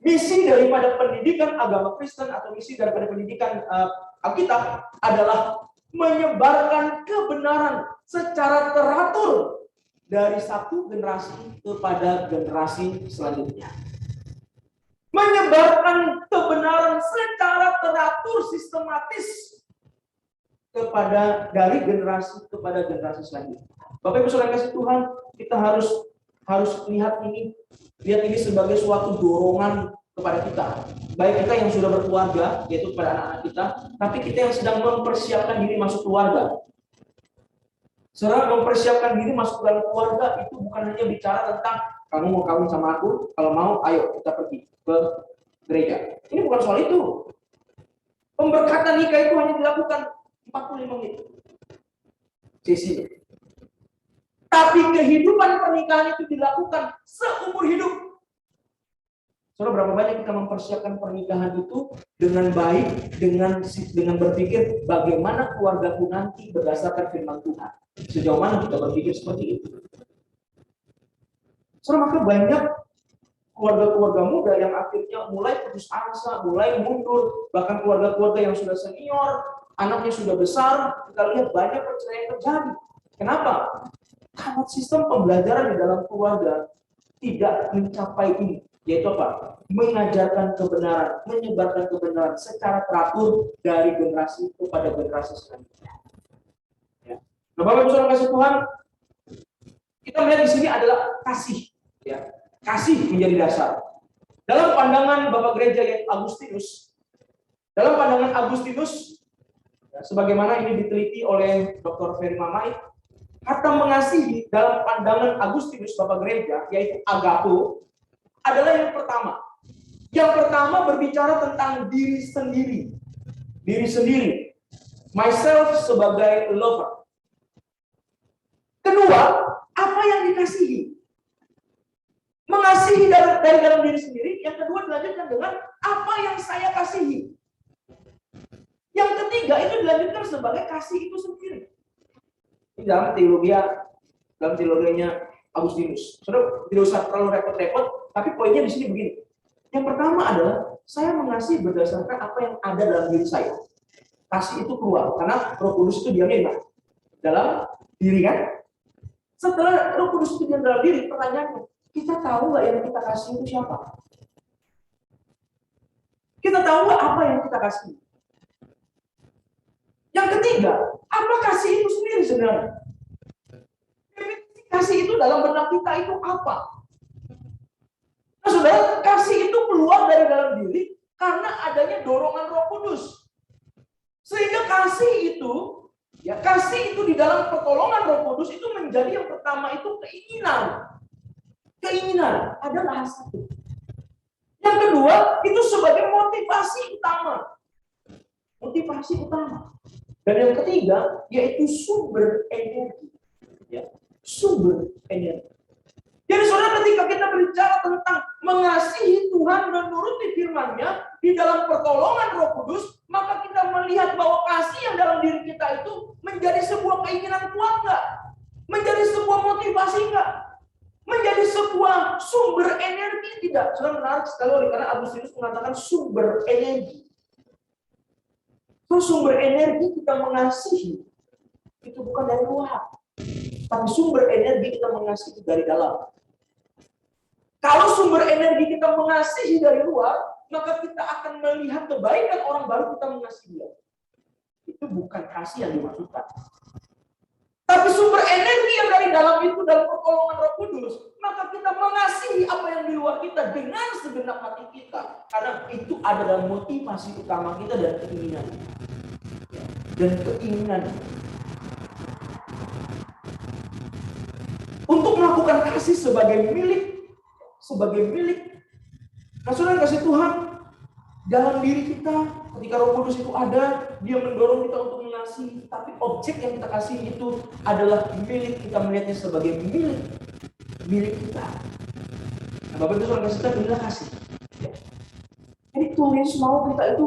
Misi daripada pendidikan agama Kristen atau misi daripada pendidikan Alkitab adalah menyebarkan kebenaran secara teratur dari satu generasi kepada generasi selanjutnya. Menyebarkan kebenaran secara teratur sistematis dari generasi kepada generasi selanjutnya. Bapak Ibu Saudara kasih Tuhan, kita harus lihat ini sebagai suatu dorongan kepada kita. Baik kita yang sudah berkeluarga, yaitu kepada anak-anak kita, tapi kita yang sedang mempersiapkan diri masuk keluarga. Saudara, mempersiapkan diri masuk dalam keluarga itu bukan hanya bicara tentang kamu mau kawin sama aku, kalau mau ayo kita pergi ke gereja. Ini bukan soal itu. Pemberkatan nikah itu hanya dilakukan 45 menit. Sesi. Tapi kehidupan pernikahan itu dilakukan seumur hidup. Saudara, berapa banyak kita mempersiapkan pernikahan itu dengan baik, dengan berpikir bagaimana keluargaku nanti berdasarkan firman Tuhan. Sejauh mana kita berpikir seperti itu. Saudara, maka banyak keluarga-keluarga muda yang akhirnya mulai putus asa, mulai mundur, bahkan keluarga-keluarga yang sudah senior, anaknya sudah besar, kita lihat banyak perceraian terjadi. Kenapa? Karena sistem pembelajaran di dalam keluarga tidak mencapai ini. Yaitu apa? Mengajarkan kebenaran, menyebarkan kebenaran secara teratur dari generasi kepada generasi selanjutnya. Ya. Nah, Bapak Ibu Saudara kasih Tuhan, kita melihat di sini adalah kasih. Ya. Kasih menjadi dasar. Dalam pandangan Bapak Gereja yang Agustinus, ya, sebagaimana ini diteliti oleh Dr. Ferry Mamai, kata mengasihi dalam pandangan Agustinus Bapak Gereja, yaitu agapo, adalah yang pertama. Yang pertama berbicara tentang diri sendiri. Diri sendiri. Myself sebagai lover. Kedua, apa yang dikasihi? Mengasihi dari dalam diri sendiri. Yang kedua dilanjutkan dengan apa yang saya kasihi. Yang ketiga itu dilanjutkan sebagai kasih itu sendiri. Ini dalam teologinya Agustinus. Saudara, tidak usah terlalu repot-repot, tapi poinnya di sini begini. Yang pertama adalah saya mengasihi berdasarkan apa yang ada dalam diri saya. Kasih itu keluar, karena Roh Kudus itu diamnya di mana? Dalam diri kan? Setelah Roh Kudus itu diam dalam diri, pertanyaannya, kita tahu nggak yang kita kasih itu siapa? Kita tahu nggak apa yang kita kasih? Yang ketiga, apa kasih itu sendiri sebenarnya? Kasih itu dalam benak kita itu apa? Nah, saudara, kasih itu keluar dari dalam diri karena adanya dorongan Roh Kudus. Sehingga kasih itu di dalam pertolongan Roh Kudus itu menjadi yang pertama itu keinginan. Keinginan adalah satu. Yang kedua itu sebagai motivasi utama. Motivasi utama. Dan yang ketiga yaitu sumber energi. Ya. Sumber energi. Jadi saudara, ketika kita berbicara tentang mengasihi Tuhan dan menuruti firman-Nya di dalam pertolongan Roh Kudus, maka kita melihat bahwa kasih yang dalam diri kita itu menjadi sebuah keinginan kuat nggak? Menjadi sebuah motivasi nggak? Menjadi sebuah sumber energi tidak? Saudara, menarik sekali karena Agustinus mengatakan sumber energi. Terus sumber energi kita mengasihi itu bukan dari luar. Tapi sumber energi kita mengasihi dari dalam. Kalau sumber energi kita mengasihi dari luar, maka kita akan melihat kebaikan orang baru kita mengasihi dia. Itu bukan kasih yang dimaksudkan. Tapi sumber energi yang dari dalam itu dalam pertolongan Roh Kudus, maka kita mengasihi apa yang di luar kita dengan segenap hati kita. Karena itu adalah motivasi utama kita dan keinginan. Dan keinginan. Untuk melakukan kasih sebagai milik. Nah, saudara kasih Tuhan dalam diri kita, ketika Roh Kudus itu ada, dia mendorong kita untuk mengasihi. Tapi objek yang kita kasih itu adalah milik, kita melihatnya sebagai milik kita. Nah, Bapak Ibu saudara kasih Tuhan, inilah kasih. Ya. Jadi Tuhan Yesus mau kita itu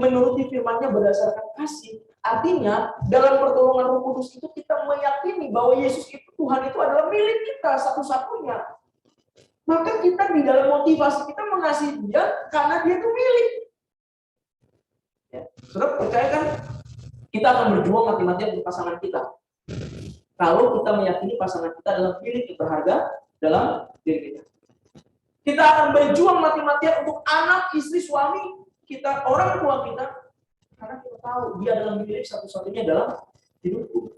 menuruti firman-Nya berdasarkan kasih. Artinya dalam pertolongan Roh Kudus itu kita meyakini bahwa Yesus itu, Tuhan itu adalah milik kita satu-satunya. Maka kita di dalam motivasi kita mengasihi dia karena dia itu milik. Ya. Saudara percaya kan? Kita akan berjuang mati-matian untuk pasangan kita. Kalau kita meyakini pasangan kita adalah milik yang berharga dalam diri kita. Kita akan berjuang mati-matian untuk anak, istri, suami kita, orang tua kita. Karena kita tahu dia adalah milik satu-satunya dalam hidupku.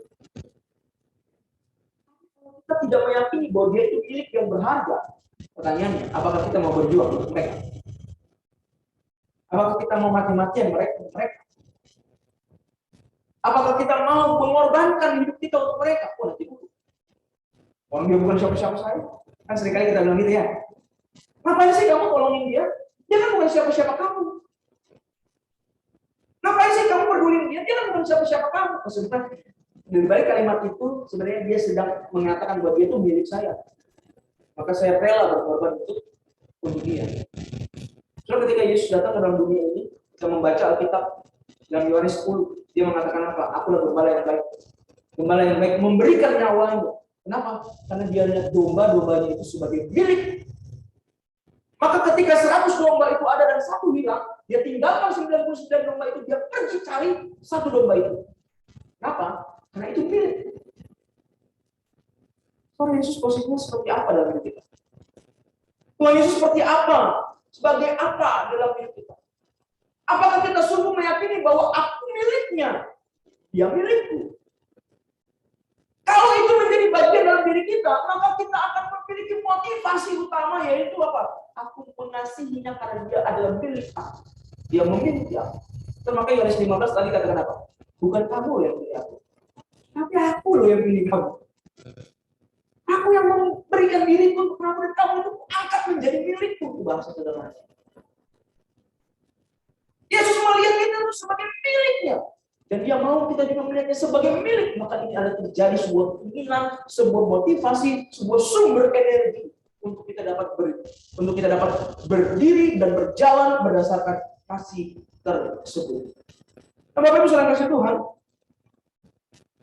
Kita tidak meyakini bahwa dia itu milik yang berharga. Pertanyaannya, apakah kita mau berjuang untuk mereka? Apakah kita mau mati-matian mereka? Apakah kita mau mengorbankan hidup kita untuk mereka? Oh, nanti dulu. Orang dia bukan siapa-siapa saya. Kan seringkali kita bilang gitu ya. Ngapain sih kamu tolongin dia? Dia kan bukan siapa-siapa kamu. Ngapain sih kamu pedulin dia? Dia kan bukan siapa-siapa kamu. Maksudnya, dari balik kalimat itu, sebenarnya dia sedang mengatakan bahwa dia itu milik saya. Maka saya rela berkorban untuk dia. So, ketika Yesus datang ke dalam dunia ini, kita membaca Alkitab dalam Yohanes 10, dia mengatakan apa? Akulah gembala yang baik. Gembala yang baik memberikan nyawanya. Kenapa? Karena dia lihat domba-dombanya itu sebagai milik. Maka ketika 100 domba itu ada dan satu hilang, dia tinggalkan 99 domba itu, dia pergi cari satu domba itu. Kenapa? Karena itu milik. Tuhan Yesus posisinya seperti apa dalam hidup kita? Tuhan Yesus seperti apa? Sebagai apa dalam hidup kita? Apakah kita sungguh meyakini bahwa aku miliknya? Dia milikku. Kalau itu menjadi bagian dalam diri kita, maka kita akan memiliki motivasi utama, yaitu apa? Aku mengasihinya karena dia adalah milik aku. Dia memiliki aku. Makanya Yohanes 15 tadi katakan apa? Bukan kamu yang milih aku, tapi aku loh yang milih kamu. Aku yang memberikan diriku untuk kamu, dan kamu itu angkat menjadi milikku. Itu bahasa sederhana. Yesus melihat kita itu sebagai miliknya. Dan dia mau kita juga melihatnya sebagai milik. Maka ini ada terjadi sebuah keinginan, sebuah motivasi, sebuah sumber energi untuk kita dapat berdiri dan berjalan berdasarkan kasih tersebut. Nah, Bapak Ibu saudara kasih Tuhan,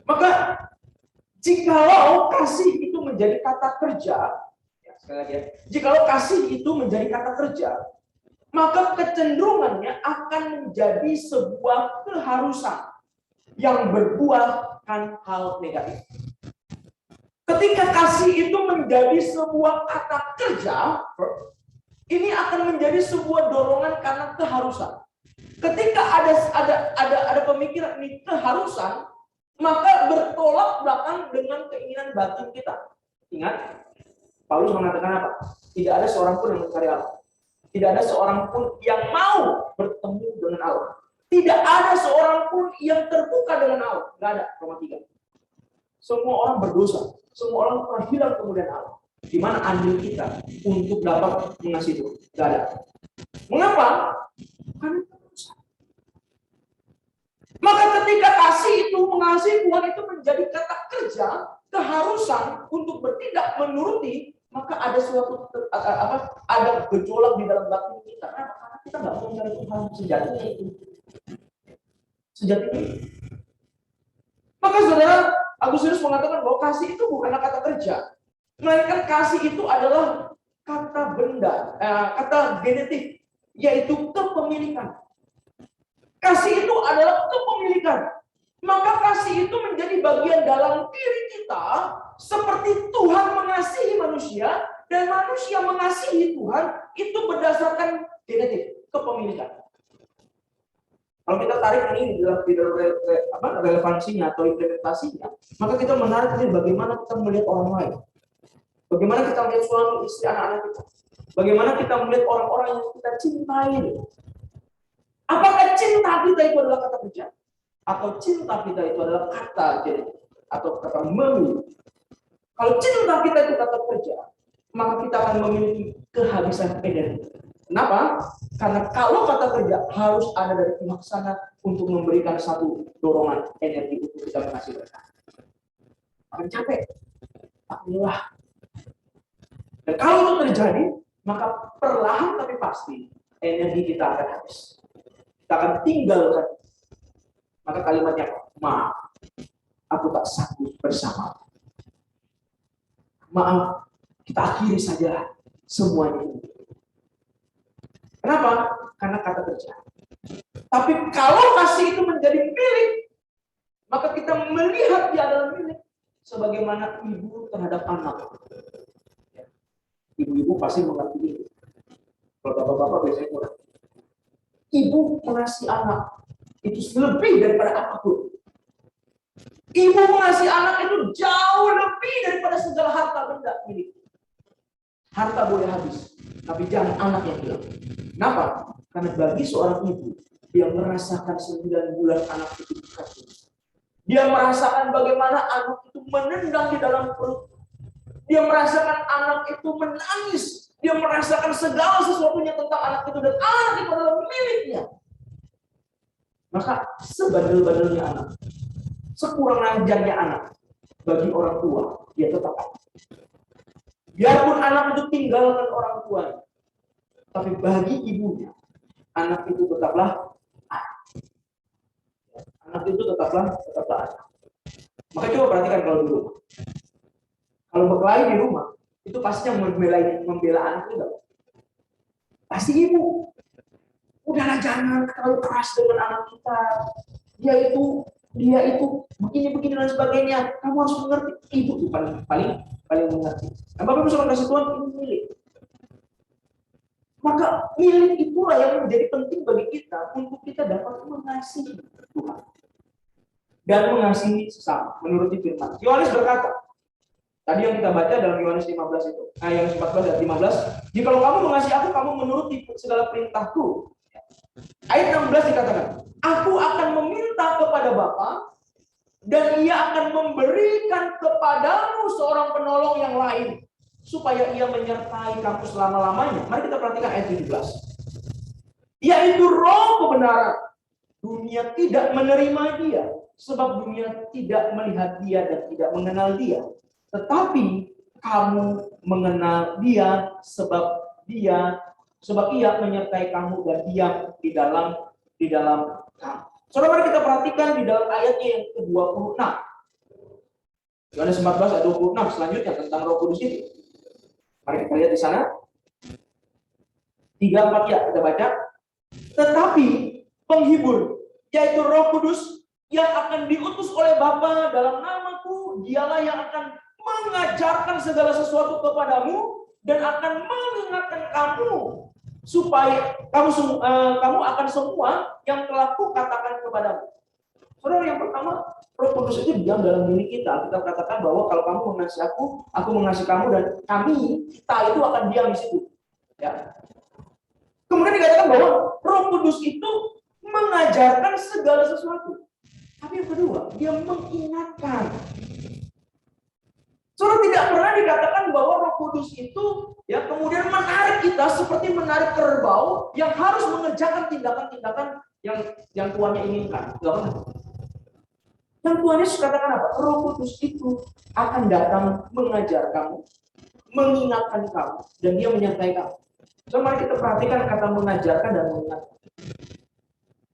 maka jikalau kasih itu menjadi kata kerja, ya, sekali lagi ya, jikalau kasih itu menjadi kata kerja, maka kecenderungannya akan menjadi sebuah keharusan yang berbuahkan hal negatif. Ketika kasih itu menjadi sebuah kata kerja, ini akan menjadi sebuah dorongan karena keharusan. Ketika ada pemikiran ini keharusan, maka bertolak belakang dengan keinginan batin kita. Ingat, Paulus mengatakan apa? Tidak ada seorang pun yang mencari Allah. Tidak ada seorang pun yang mau bertemu dengan Allah. Tidak ada seorang pun yang terbuka dengan Allah. Tidak ada, Roma 3. Semua orang berdosa. Semua orang pernah hilang kemudian Allah. Di mana andil kita untuk dapat mengasihi Tuhan? Tidak ada. Mengapa? Karena berdosa. Maka ketika kasih itu, mengasihi Tuhan itu menjadi kata kerja, keharusan untuk bertindak menuruti, maka ada suatu ada gejolak di dalam batin kita. Karena kita nggak mau mencari Tuhan sejatinya itu. Sejatinya. Maka saudara Agustinus mengatakan bahwa kasih itu bukanlah kata kerja, melainkan kasih itu adalah kata benda, kata genetik, yaitu kepemilikan. Kasih itu adalah kepemilikan. Maka kasih itu menjadi bagian dalam diri kita, seperti Tuhan mengasihi manusia dan manusia mengasihi Tuhan, itu berdasarkan genetik, kepemilikan. Kalau kita tarik ini di dalam relevansinya atau implementasinya, maka kita menarik ini bagaimana kita melihat orang lain. Bagaimana kita melihat suami, istri, anak-anak kita. Bagaimana kita melihat orang-orang yang kita cintai. Apakah cinta kita itu adalah kata kerja? Atau cinta kita itu adalah kata genetik? Atau kata memilih? Kalau cinta kita itu kata kerja, maka kita akan memiliki kehabisan energi. Kenapa? Karena kalau kata kerja harus ada dari pihak sana untuk memberikan satu dorongan energi untuk kita mengasihi mereka. Akan capek, tak lelah. Dan kalau itu terjadi, maka perlahan tapi pasti energi kita akan habis. Kita akan tinggalkan. Maka kalimatnya, maaf, aku tak sanggup bersama. Maaf, kita akhiri saja semuanya ini. Kenapa? Karena kata kerja. Tapi kalau kasih itu menjadi milik, maka kita melihat dia adalah milik, sebagaimana ibu terhadap anak. Ibu-ibu pasti mengerti ini. Kalau bapak-bapak biasanya kurang. Ibu mengasihi anak itu lebih daripada apapun. Ibu mengasihi anak itu jauh lebih daripada segala harta benda milik. Harta boleh habis, tapi jangan anak yang hilang. Kenapa? Karena bagi seorang ibu yang merasakan 9 bulan anak itu dikandung, Dia merasakan bagaimana anak itu menendang di dalam perut. Dia merasakan anak itu menangis. Dia merasakan segala sesuatunya tentang anak itu. Dan anak itu adalah miliknya. Maka sebandel-bandelnya anak, sekurang ajarnya anak, bagi orang tua, dia tetap ada. Biarpun anak itu tinggalkan orang tuanya, tapi bagi ibunya, anak itu tetaplah anak. Anak itu tetaplah anak. Maka coba perhatikan kalau di rumah. Kalau berkelahi di rumah, itu pasti yang membela anak itu enggak? Pasti ibu. Udahlah, jangan terlalu keras dengan anak kita. Dia itu begini dan sebagainya. Kamu harus mengerti. Ibu itu paling mengerti. Nah, Bapak Ibu Saudara kasih Tuhan, ini milik. Maka milik itulah yang menjadi penting bagi kita untuk kita dapat mengasihi Tuhan dan mengasihi sesama menuruti firman. Yohanes berkata, tadi yang kita baca dalam Yohanes 15 itu, yang 14 dan 15, jikalau kamu mengasihi aku, kamu menuruti segala perintahku. Ayat 16 dikatakan, aku akan meminta kepada Bapa dan ia akan memberikan kepadamu seorang penolong yang lain supaya ia menyertai kamu selama-lamanya. Mari kita perhatikan ayat 17. Yaitu Roh kebenaran. Dunia tidak menerima dia sebab dunia tidak melihat dia dan tidak mengenal dia. Tetapi kamu mengenal dia sebab ia menyertai kamu dan diam di dalam kamu. Saudara, mari kita perhatikan di dalam ayatnya yang ke-26. Yohanes 14 ayat 26 selanjutnya tentang Roh Kudus itu. Mari kita lihat di sana. 3-4 ya kita baca. Tetapi penghibur, yaitu Roh Kudus yang akan diutus oleh Bapa dalam namaku, dialah yang akan mengajarkan segala sesuatu kepadamu dan akan mengingatkan kamu supaya kamu akan semua yang telah kukatakan kepadamu. Saudara, yang pertama, Roh Kudus itu diam dalam diri kita. Kita katakan bahwa kalau kamu mengasihi aku mengasihi kamu, dan kita itu akan diam di situ. Ya. Kemudian dikatakan bahwa Roh Kudus itu mengajarkan segala sesuatu. Tapi yang kedua, dia mengingatkan. Saudara, tidak pernah dikatakan bahwa Roh Kudus itu ya kemudian menarik kita seperti menarik kerbau yang harus mengerjakan tindakan-tindakan yang tuannya inginkan. Enggak pernah. Yang Tuhan Yesus katakan apa? Roh Kudus itu akan datang mengajar kamu, mengingatkan kamu, dan dia menyertai kamu. So, mari kita perhatikan kata mengajarkan dan mengingatkan.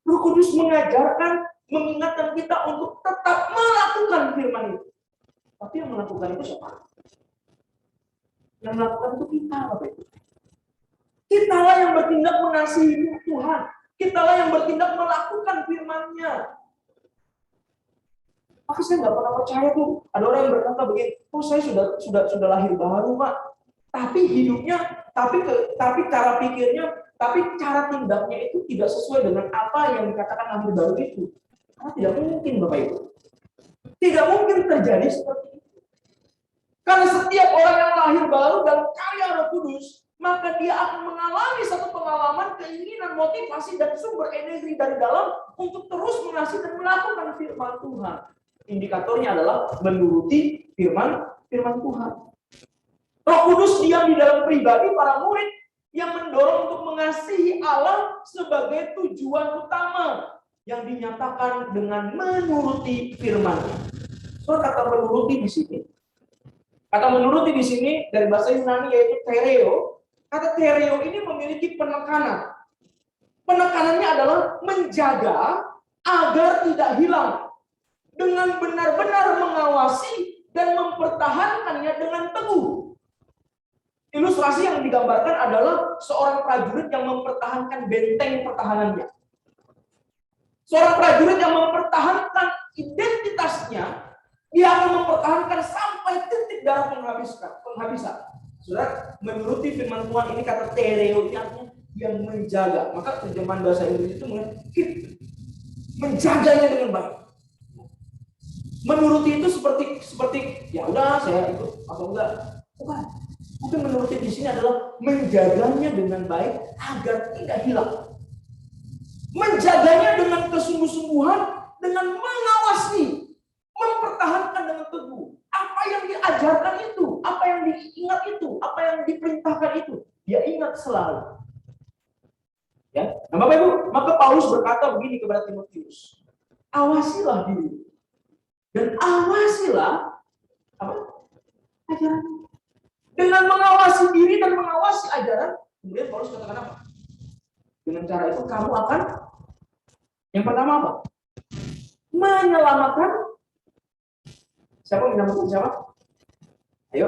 Roh Kudus mengajarkan, mengingatkan kita untuk tetap melakukan firman itu. Tapi yang melakukan itu siapa? Yang melakukan itu kita, Bapak Ibu. Kitalah yang bertindak mengasihi Tuhan. Kitalah yang bertindak melakukan firman-Nya. Maka saya nggak pernah percaya tuh. Ada orang yang berkata begini, saya sudah lahir baru, Pak. Tapi hidupnya, tapi cara pikirnya, tapi cara tindaknya itu tidak sesuai dengan apa yang dikatakan lahir baru itu. Karena tidak mungkin, Bapak Ibu. Tidak mungkin terjadi seperti itu. Karena setiap orang yang lahir baru dalam karya Roh Kudus, maka dia akan mengalami satu pengalaman, keinginan, motivasi, dan sumber energi dari dalam untuk terus mengasihi dan melakukan firman Tuhan. Indikatornya adalah menuruti firman Tuhan. Roh Kudus diam di dalam pribadi para murid yang mendorong untuk mengasihi Allah sebagai tujuan utama yang dinyatakan dengan menuruti firman-Nya. So, kata menuruti di sini. Kata menuruti di sini dari bahasa Yunani yaitu tereo. Kata tereo ini memiliki penekanan. Penekanannya adalah menjaga agar tidak hilang. Dengan benar-benar mengawasi dan mempertahankannya dengan teguh. Ilustrasi yang digambarkan adalah seorang prajurit yang mempertahankan benteng pertahanannya. Seorang prajurit yang mempertahankan identitasnya, dia akan mempertahankan sampai titik darah penghabisan. Saudara, menuruti firman Tuhan ini kata tereo ini artinya yang menjaga. Maka terjemahan bahasa Inggris itu menjaganya dengan baik. Menuruti itu seperti ya udah saya ikut atau enggak. Bukan. Mungkin menuruti di sini adalah menjaganya dengan baik agar tidak hilang. Menjaganya dengan kesungguh-sungguhan, dengan mengawasi mempertahankan dengan teguh apa yang diajarkan itu, apa yang diingat itu, apa yang diperintahkan itu, dia ingat selalu. Ya, nah Bapak Ibu, maka Paulus berkata begini kepada Timotius, awasilah diri dan awasilah apa? Ajaran. Dengan mengawasi diri dan mengawasi ajaran, kemudian Paulus katakan apa? Dengan cara itu kamu akan yang pertama apa? Menyelamatkan. Siapa menyelamatkan siapa? Ayo,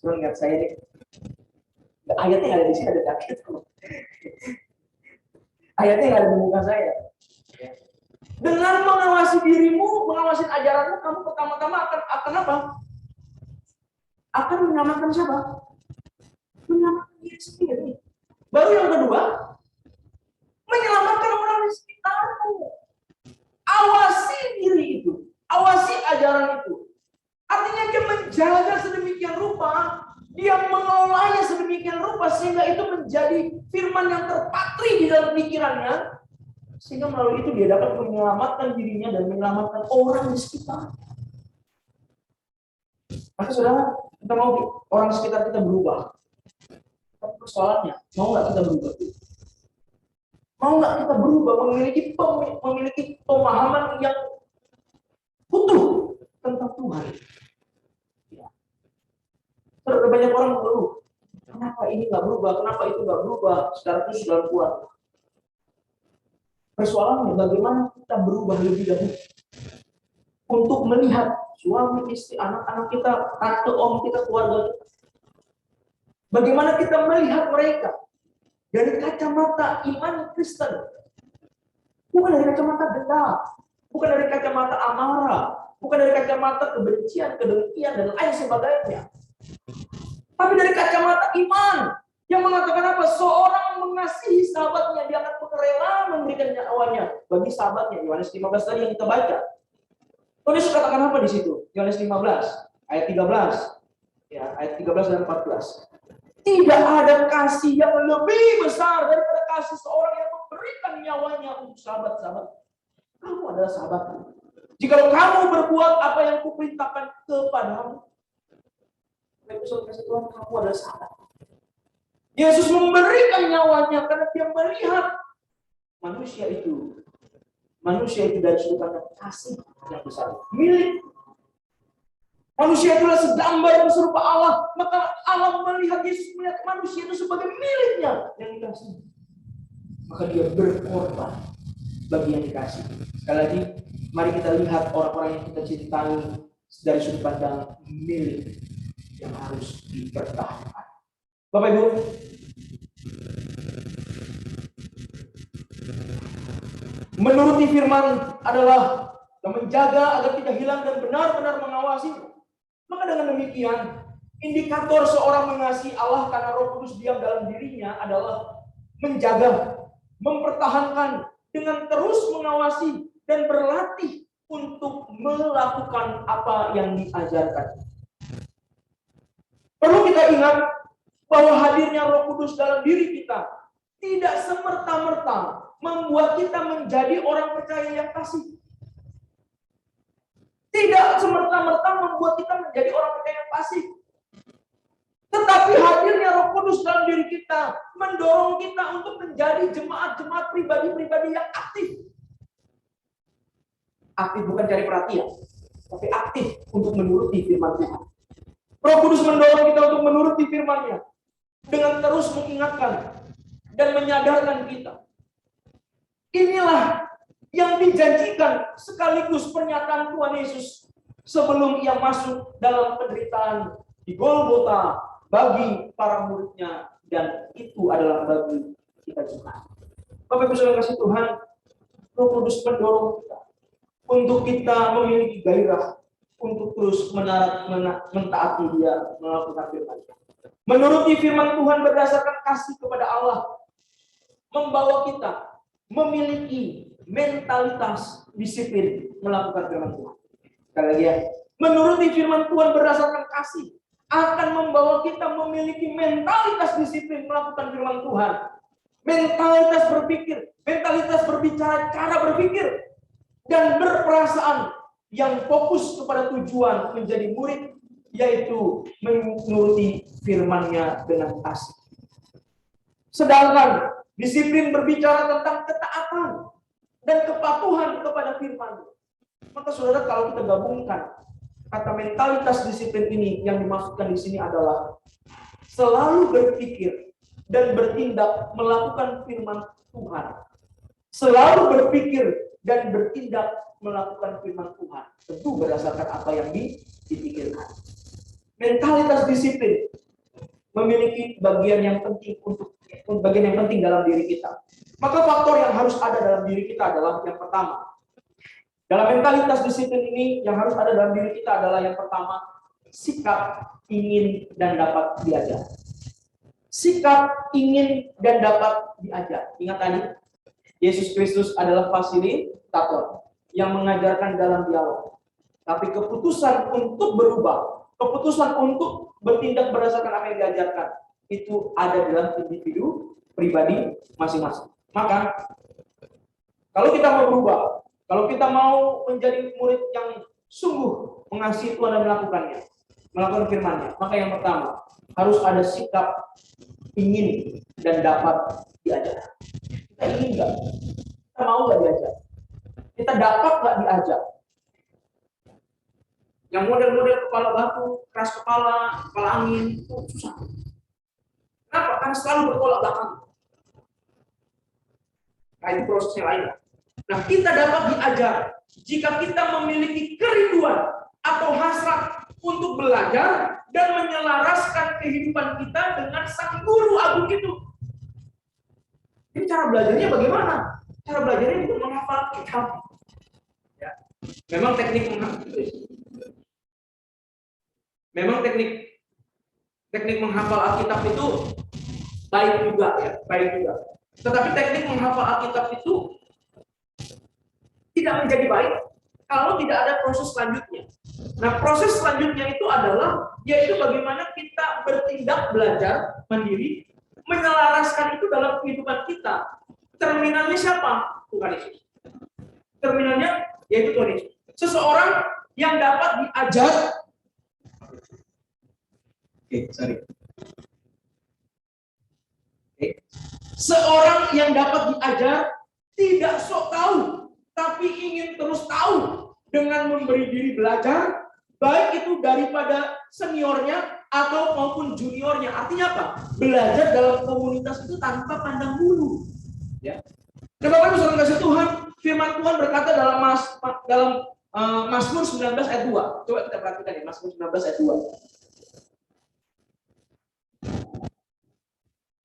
coba ingat saya nih. Ayatnya yang ada di sini ada kaget. Ayatnya yang ada di muka saya. Dengan mengawasi dirimu, mengawasi ajaranmu, kamu pertama-tama akan apa? Akan menyelamatkan siapa? Menyelamatkan diri sendiri. Baru yang kedua, menyelamatkan orang di sekitarmu. Awasi diri itu, awasi ajaran itu. Artinya dia menjaga sedemikian rupa, dia mengelolanya sedemikian rupa sehingga itu menjadi firman yang terpatri di dalam pikirannya, sehingga melalui itu dia dapat menyelamatkan dirinya dan menyelamatkan orang di sekitar. Maka saudara, kita mau orang sekitar kita berubah. Tapi persoalannya, mau nggak kita berubah? Mau nggak kita berubah memiliki pemahaman yang utuh tentang Tuhan? Ya. Terus banyak orang mengeluh, kenapa ini nggak berubah, kenapa itu nggak berubah, sekarang itu sudah kuat. Persoalannya bagaimana kita berubah lebih dahulu untuk melihat suami, istri, anak-anak kita, tante, om kita, keluarga kita. Bagaimana kita melihat mereka dari kacamata iman Kristen, bukan dari kacamata dendam, bukan dari kacamata amarah, bukan dari kacamata kebencian, kedengkian, dan lain sebagainya. Tapi dari kacamata iman yang mengatakan apa? Seorang mengasihi sahabatnya, dia akan rela memberikan nyawanya bagi sahabatnya. Yohanes 15 tadi yang kita baca. Yesus katakan apa di situ? Yohanes 15 ayat 13. Ya, ayat 13 dan 14. Tidak ada kasih yang lebih besar daripada kasih seorang yang memberikan nyawanya untuk sahabat-sahabat. Kamu adalah sahabatku. Jika kamu berbuat apa yang kuperintahkan kepadamu, Tuhan, kamu adalah sahabat. Yesus memberikan nyawanya karena dia melihat manusia itu dari sudut pandang kasih yang besar, milik. Manusia itulah segambar dan serupa Allah, maka Allah melihat Yesus melihat manusia itu sebagai miliknya yang dikasih. Maka dia berkorban bagi yang dikasih. Sekali lagi, mari kita lihat orang-orang yang kita cintai dari sudut pandang milik yang harus dipertahankan. Bapak Ibu, menuruti firman adalah menjaga agar tidak hilang dan benar-benar mengawasi. Maka dengan demikian, indikator seorang mengasihi Allah karena Roh Kudus diam dalam dirinya adalah menjaga, mempertahankan dengan terus mengawasi dan berlatih untuk melakukan apa yang diajarkan. Perlu kita ingat bahwa hadirnya Roh Kudus dalam diri kita tidak semerta-merta membuat kita menjadi orang percaya yang kasih. Tidak semerta-merta membuat kita menjadi orang percaya yang pasif. Tetapi hadirnya Roh Kudus dalam diri kita mendorong kita untuk menjadi jemaat-jemaat pribadi-pribadi yang aktif. Aktif bukan cari perhatian, tapi aktif untuk menuruti firman Tuhan. Roh Kudus mendorong kita untuk menuruti firman-Nya dengan terus mengingatkan dan menyadarkan kita. Inilah yang dijanjikan sekaligus pernyataan Tuhan Yesus sebelum ia masuk dalam penderitaan di Golgota bagi para muridnya, dan itu adalah bagi kita juga. Bapak Ibu saudara kasih Tuhan, Roh Kudus mendorong kita untuk kita memiliki gairah untuk terus mentaati Dia, melakukan firman-Nya. Menuruti firman Tuhan berdasarkan kasih kepada Allah membawa kita memiliki mentalitas disiplin melakukan firman Tuhan. Sekali lagi ya, menuruti firman Tuhan berdasarkan kasih akan membawa kita memiliki mentalitas disiplin melakukan firman Tuhan. Mentalitas berpikir, mentalitas berbicara, cara berpikir dan berperasaan yang fokus kepada tujuan menjadi murid, yaitu menuruti firman-Nya dengan asik. Sedangkan disiplin berbicara tentang ketaatan dan kepatuhan kepada firman. Maka saudara, kalau kita gabungkan kata mentalitas disiplin ini, yang dimaksudkan di sini adalah selalu berpikir dan bertindak melakukan firman Tuhan. Selalu berpikir dan bertindak melakukan firman Tuhan. Tentu berdasarkan apa yang dipikirkan. Mentalitas disiplin memiliki bagian yang penting dalam diri kita. Maka faktor yang harus ada dalam diri kita adalah yang pertama. Dalam mentalitas disiplin ini yang harus ada dalam diri kita adalah yang pertama, sikap ingin dan dapat diajar. Sikap ingin dan dapat diajar. Ingat tadi, Yesus Kristus adalah fasilitator yang mengajarkan dalam dialog. Tapi keputusan untuk berubah, keputusan untuk bertindak berdasarkan apa yang diajarkan, itu ada dalam individu pribadi masing-masing. Maka, kalau kita mau berubah, kalau kita mau menjadi murid yang sungguh mengasihi Tuhan dan melakukan firman-Nya, maka yang pertama, harus ada sikap ingin dan dapat diajar. Kita ingin nggak? Kita mau nggak diajar? Kita dapat nggak diajar? Yang model-model kepala batu, keras kepala angin, itu susah. Kenapa? Karena selalu bertolak belakang. Nah, itu prosesnya lain. Nah, kita dapat diajar jika kita memiliki kerinduan atau hasrat untuk belajar dan menyelaraskan kehidupan kita dengan sang guru agung itu. Ini cara belajarnya bagaimana? Cara belajarnya itu menghafal kitab. Ya. Memang teknik menghafal Alkitab itu baik juga. Tetapi teknik menghafal Alkitab itu tidak menjadi baik kalau tidak ada proses selanjutnya. Nah, proses selanjutnya itu adalah yaitu bagaimana kita bertindak belajar mandiri, menyelaraskan itu dalam kehidupan kita. Terminalnya siapa? Tuhan Yesus. Terminalnya yaitu Tuhan Yesus. Seseorang yang dapat diajar. Seorang yang dapat diajar tidak sok tahu, tapi ingin terus tahu dengan memberi diri belajar, baik itu daripada seniornya atau maupun juniornya. Artinya apa? Belajar dalam komunitas itu tanpa pandang bulu. Ya. Kenapa saudara kasih Tuhan? Firman Tuhan berkata dalam Mazmur 19 ayat 2. Coba kita perhatikan ya, Mazmur 19 ayat 2.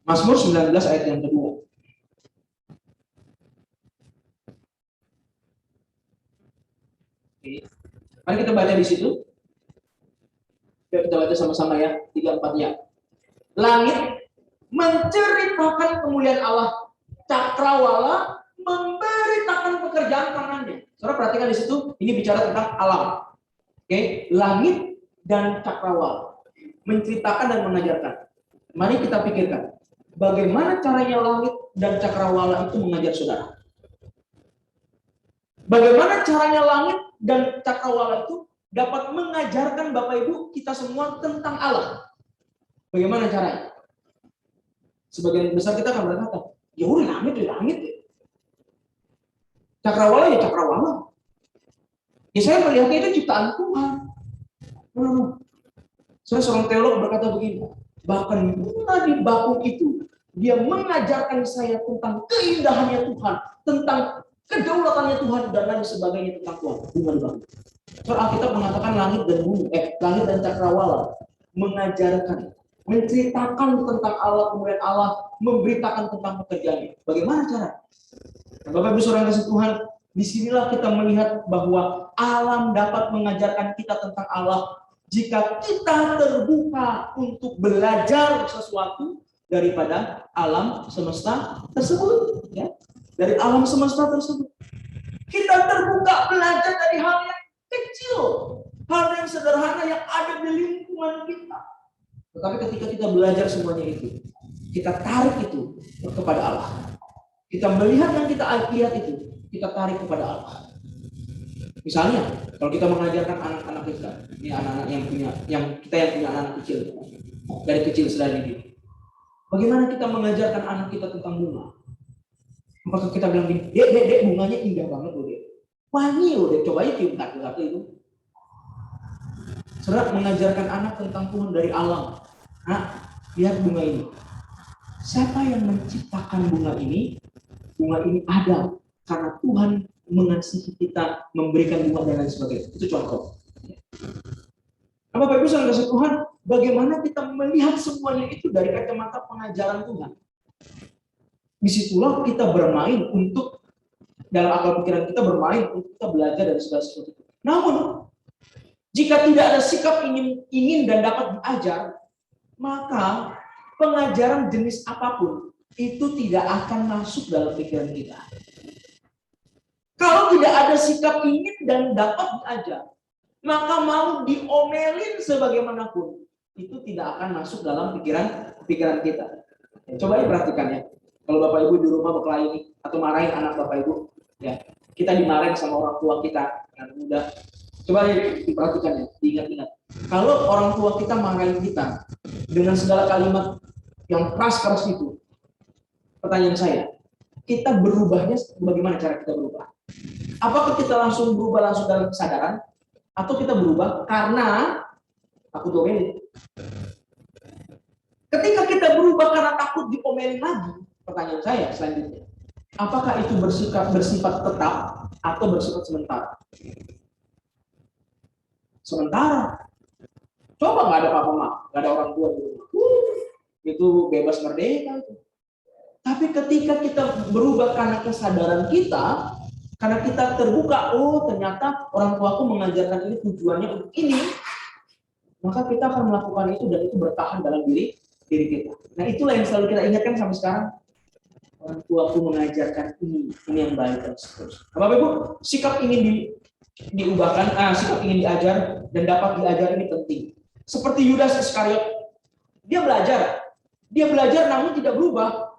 Mazmur 19 ayat yang kedua. Oke. Mari kita baca di situ. Kita baca sama-sama ya, 3-4-nya. Langit menceritakan kemuliaan Allah, cakrawala memberitakan pekerjaan tangannya. Saudara perhatikan di situ, ini bicara tentang alam. Oke, langit dan cakrawala menceritakan dan mengajarkan. Mari kita pikirkan, bagaimana caranya langit dan cakrawala itu mengajar saudara? Bagaimana caranya langit dan cakrawala itu dapat mengajarkan Bapak Ibu kita semua tentang Allah? Bagaimana caranya? Sebagian besar kita akan berkata, ya udah langit ya langit. Cakrawala ya cakrawala. Ya saya melihatnya itu ciptaan Tuhan. Saya seorang teolog berkata begini, bahkan bunga di bakung itu dia mengajarkan saya tentang keindahannya Tuhan, tentang kedaulatannya Tuhan dan lain sebagainya tentang Tuhan. Bunga di bakung. Soal Alkitab mengatakan langit dan cakrawala mengajarkan, menceritakan tentang Allah, kemudian Allah memberitakan tentang pekerjaannya. Bagaimana cara? Nah, Bapak Ibu saudara kasih Tuhan, disinilah kita melihat bahwa alam dapat mengajarkan kita tentang Allah jika kita terbuka untuk belajar sesuatu daripada alam semesta tersebut, ya. Dari alam semesta tersebut. Kita terbuka belajar dari hal yang kecil, hal yang sederhana yang ada di lingkungan kita. Tetapi ketika kita belajar semuanya itu, kita tarik itu kepada Allah. Kita melihat yang kita lihat itu, kita tarik kepada Allah. Misalnya, kalau kita mengajarkan anak-anak kita, ini anak-anak yang punya anak kecil, dari kecil sudah dididik. Bagaimana kita mengajarkan anak kita tentang bunga? Apakah kita bilang gini, dek, bunganya indah banget loh, dek. Wangi loh, dek. Coba aja cium kaki itu. Saudara, mengajarkan anak tentang Tuhan dari alam. Nah, lihat bunga ini. Siapa yang menciptakan bunga ini? Bunga ini ada karena Tuhan mengasihi kita, memberikan bunga dan lain sebagainya. Itu contoh. Nah, Bapak Ibu saudara kasih Tuhan, bagaimana kita melihat semuanya itu dari kacamata pengajaran Tuhan. Disitulah kita bermain untuk, dalam akal pikiran kita bermain untuk kita belajar dari segala sesuatu itu. Namun, jika tidak ada sikap ingin dan dapat diajar, maka pengajaran jenis apapun itu tidak akan masuk dalam pikiran kita. Kalau tidak ada sikap ingin dan dapat diajar, maka mau diomelin sebagaimanapun, itu tidak akan masuk dalam pikiran kita. Coba perhatikan ya. Kalau Bapak Ibu di rumah berkelahi atau marahin anak Bapak Ibu, ya, kita dimarahin sama orang tua kita yang muda. Coba diperhatikan ya, diingat-ingat. Kalau orang tua kita marahin kita dengan segala kalimat yang keras-keras itu, pertanyaan saya, kita berubahnya bagaimana cara kita berubah? Apakah kita langsung berubah langsung dalam kesadaran, atau kita berubah karena takut diomelin? Ketika kita berubah karena takut diomelin lagi, pertanyaan saya selanjutnya, apakah itu bersifat tetap atau bersifat sementara? Sementara. Coba nggak ada papa-mama, nggak ada orang tua di rumah, itu bebas merdeka itu. Tapi ketika kita berubah karena kesadaran kita, karena kita terbuka, oh ternyata orang tuaku mengajarkan ini tujuannya untuk ini, maka kita akan melakukan itu dan itu bertahan dalam diri kita. Nah itulah yang selalu kita ingatkan sampai sekarang. Orang tuaku mengajarkan ini yang baik dan seterusnya. Bapak Ibu, sikap ingin diubahkan, sikap ingin diajar dan dapat diajar ini penting. Seperti Yudas Iskariot, dia belajar namun tidak berubah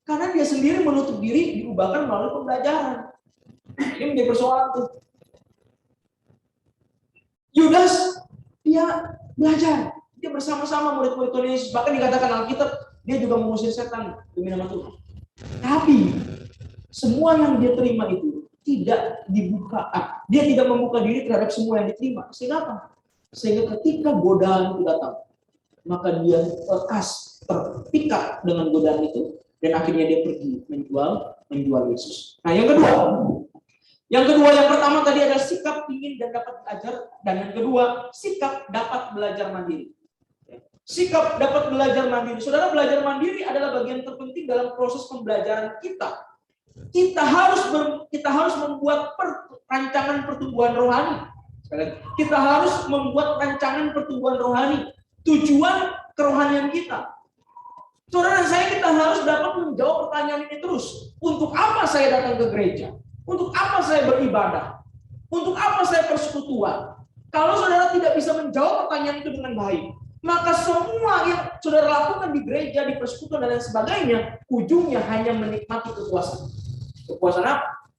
karena dia sendiri menutup diri diubahkan melalui pembelajaran. Ini menjadi persoalan tuh. Yudas dia belajar, dia bersama-sama murid-murid Tuhan Yesus, bahkan dikatakan Alkitab dia juga mengusir setan demi nama Tuhan. Tapi semua yang dia terima itu tidak dibuka, dia tidak membuka diri terhadap semua yang diterima. Sehingga apa? Sehingga ketika godaan itu datang, maka dia terpikat dengan godaan itu dan akhirnya dia pergi menjual Yesus. Nah, yang pertama tadi ada sikap ingin dan dapat belajar, dan yang kedua sikap dapat belajar mandiri. Sikap dapat belajar mandiri. Saudara, belajar mandiri adalah bagian terpenting dalam proses pembelajaran kita. Kita harus membuat rancangan pertumbuhan rohani. Kita harus membuat rancangan pertumbuhan rohani, tujuan kerohanian kita. Saudara dan saya, kita harus dapat menjawab pertanyaan ini terus. Untuk apa saya datang ke gereja? Untuk apa saya beribadah? Untuk apa saya persekutuan? Kalau saudara tidak bisa menjawab pertanyaan itu dengan baik, maka semua yang saudara lakukan di gereja, di persekutuan dan lain sebagainya, ujungnya hanya menikmati kepuasan. Kepuasan apa?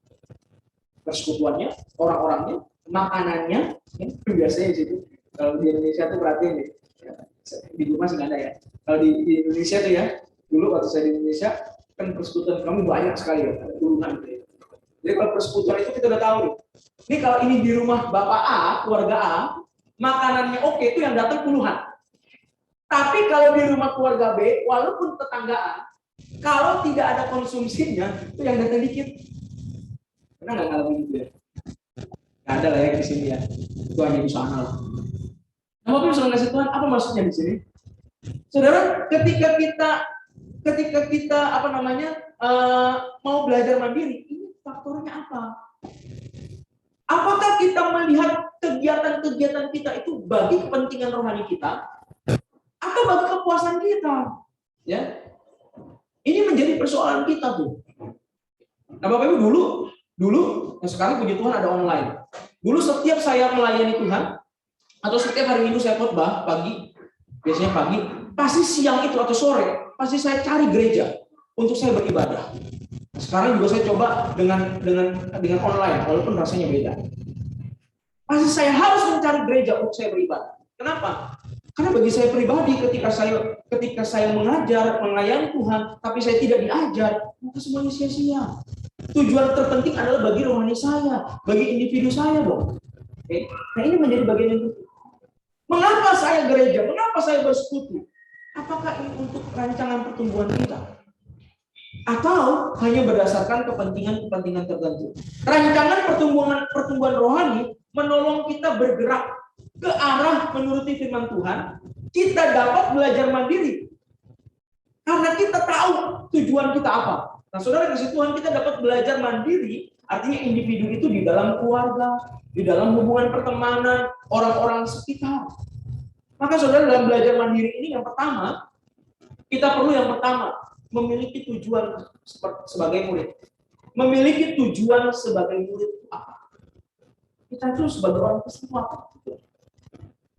Persekutuannya, orang-orangnya, makanannya, biasanya situ. Kalau di Indonesia tuh perhatiin deh, di rumah sih nggak ada ya. Kalau di Indonesia tuh ya, dulu waktu saya di Indonesia kan persekutuan kami banyak sekali ya, ada puluhan gitu ya. Jadi kalau persekutuan itu kita udah tahu nih. Ini kalau ini di rumah Bapak A, keluarga A, makanannya oke, itu yang datang puluhan. Tapi kalau di rumah keluarga B, walaupun tetangga A, kalau tidak ada konsumsinya, itu yang datang dikit. Pernah nggak ngalamin gitu ya? Nggak ada lah ya di sini ya. Itu hanya di sana lah. Nah, Bapak bisa ngasih Tuhan, apa maksudnya di sini? Saudara, ketika kita mau belajar mandiri, ini faktornya apa? Apakah kita melihat kegiatan-kegiatan kita itu bagi kepentingan rohani kita atau bagi kepuasan kita? Ya, ini menjadi persoalan kita tuh. Nah, Bapak Ibu dulu, sekarang puji Tuhan ada online. Dulu setiap saya melayani Tuhan atau setiap hari Minggu saya khotbah pagi, biasanya pagi, pasti siang itu atau sore, pasti saya cari gereja untuk saya beribadah. Sekarang juga saya coba dengan online, walaupun rasanya beda. Pasti saya harus mencari gereja untuk saya beribadah. Kenapa? Karena bagi saya pribadi, ketika saya mengajar, melayani Tuhan, tapi saya tidak diajar, maka semuanya sia-sia. Tujuan terpenting adalah bagi rohani saya, bagi individu saya dong. Oke? Nah ini menjadi bagian yang penting. Mengapa saya gereja? Mengapa saya bersekutu? Apakah ini untuk rancangan pertumbuhan kita? Atau hanya berdasarkan kepentingan tertentu? Rancangan pertumbuhan rohani menolong kita bergerak ke arah menuruti firman Tuhan. Kita dapat belajar mandiri. Karena kita tahu tujuan kita apa. Nah saudara, kasih Tuhan, kita dapat belajar mandiri. Artinya individu itu di dalam keluarga, di dalam hubungan pertemanan, orang-orang sekitar. Maka saudara, dalam belajar mandiri ini yang pertama, kita perlu memiliki tujuan sebagai murid. Memiliki tujuan sebagai murid apa? Kita itu sebagai orang Kristen apa?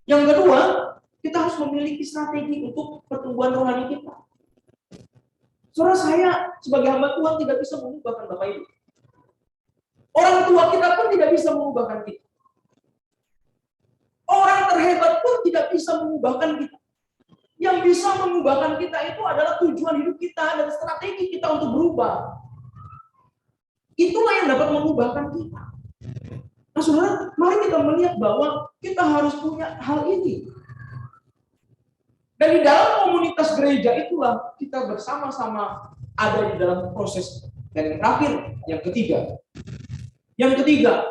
Yang kedua, kita harus memiliki strategi untuk pertumbuhan rohani kita. Saudara, saya sebagai hamba Tuhan tidak bisa mengubahkan Bapak Ibu. Orang tua kita pun tidak bisa mengubahkan kita. Orang terhebat pun tidak bisa mengubahkan kita. Yang bisa mengubahkan kita itu adalah tujuan hidup kita dan strategi kita untuk berubah. Itulah yang dapat mengubahkan kita. Nah saudara, mari kita melihat bahwa kita harus punya hal ini. Dan di dalam komunitas gereja itulah kita bersama-sama ada di dalam proses. Dan yang terakhir, yang ketiga. Yang ketiga,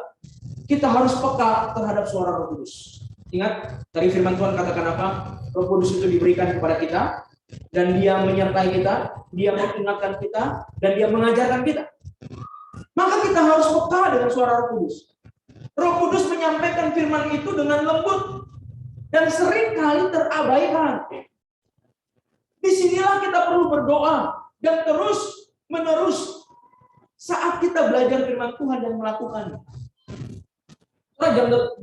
kita harus peka terhadap suara Roh Kudus. Ingat, dari firman Tuhan katakan apa? Roh Kudus itu diberikan kepada kita, dan dia menyertai kita, dia mengingatkan kita, dan dia mengajarkan kita. Maka kita harus peka dengan suara Roh Kudus. Roh Kudus menyampaikan firman itu dengan lembut, dan sering kali terabaikan. Disinilah kita perlu berdoa, dan terus-menerus saat kita belajar firman Tuhan dan melakukannya.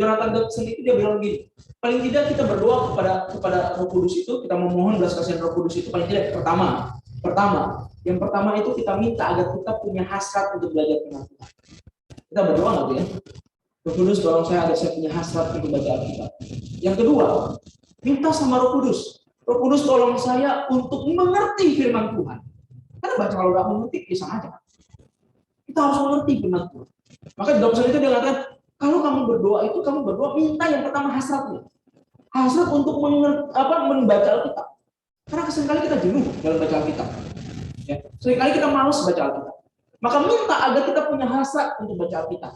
Jonathan Dodson itu dia bilang gini, paling tidak kita berdoa kepada Roh Kudus itu, kita memohon belas kasihan Roh Kudus itu paling tidak yang pertama itu kita minta agar kita punya hasrat untuk belajar firman Tuhan. Kita berdoa nggak ya? Roh Kudus tolong saya agar saya punya hasrat untuk baca Alkitab. Yang kedua, minta sama Roh Kudus. Roh Kudus tolong saya untuk mengerti firman Tuhan. Karena baca kalau nggak mengerti bisa aja. Kita harus mengerti firman Tuhan. Maka di Dodson itu dia katakan, kalau kamu berdoa minta yang pertama hasratnya. Hasrat untuk membaca Alkitab. Karena seringkali kita jenuh dalam baca Alkitab. Ya, seringkali kita malas baca Alkitab. Maka minta agar kita punya hasrat untuk baca Alkitab.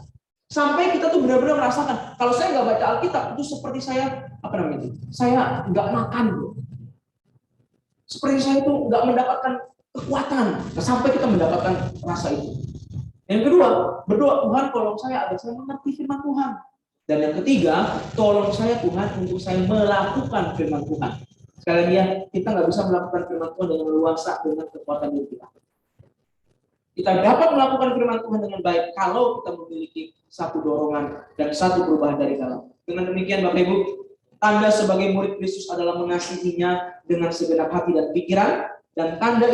Sampai kita tuh benar-benar merasakan, kalau saya nggak baca Alkitab, itu seperti saya, saya nggak makan. Seperti saya itu nggak mendapatkan kekuatan. Sampai kita mendapatkan rasa itu. Yang kedua, berdoa, Tuhan tolong saya agar saya mengerti firman Tuhan. Dan yang ketiga, tolong saya Tuhan untuk saya melakukan firman Tuhan. Sekali lagi ya, kita nggak bisa melakukan firman Tuhan dengan leluasa dengan kekuatan diri kita. Kita dapat melakukan firman Tuhan dengan baik kalau kita memiliki satu dorongan dan satu perubahan dari dalam. Dengan demikian Bapak Ibu, tanda sebagai murid Kristus adalah mengasihinya dengan segenap hati dan pikiran. Dan tanda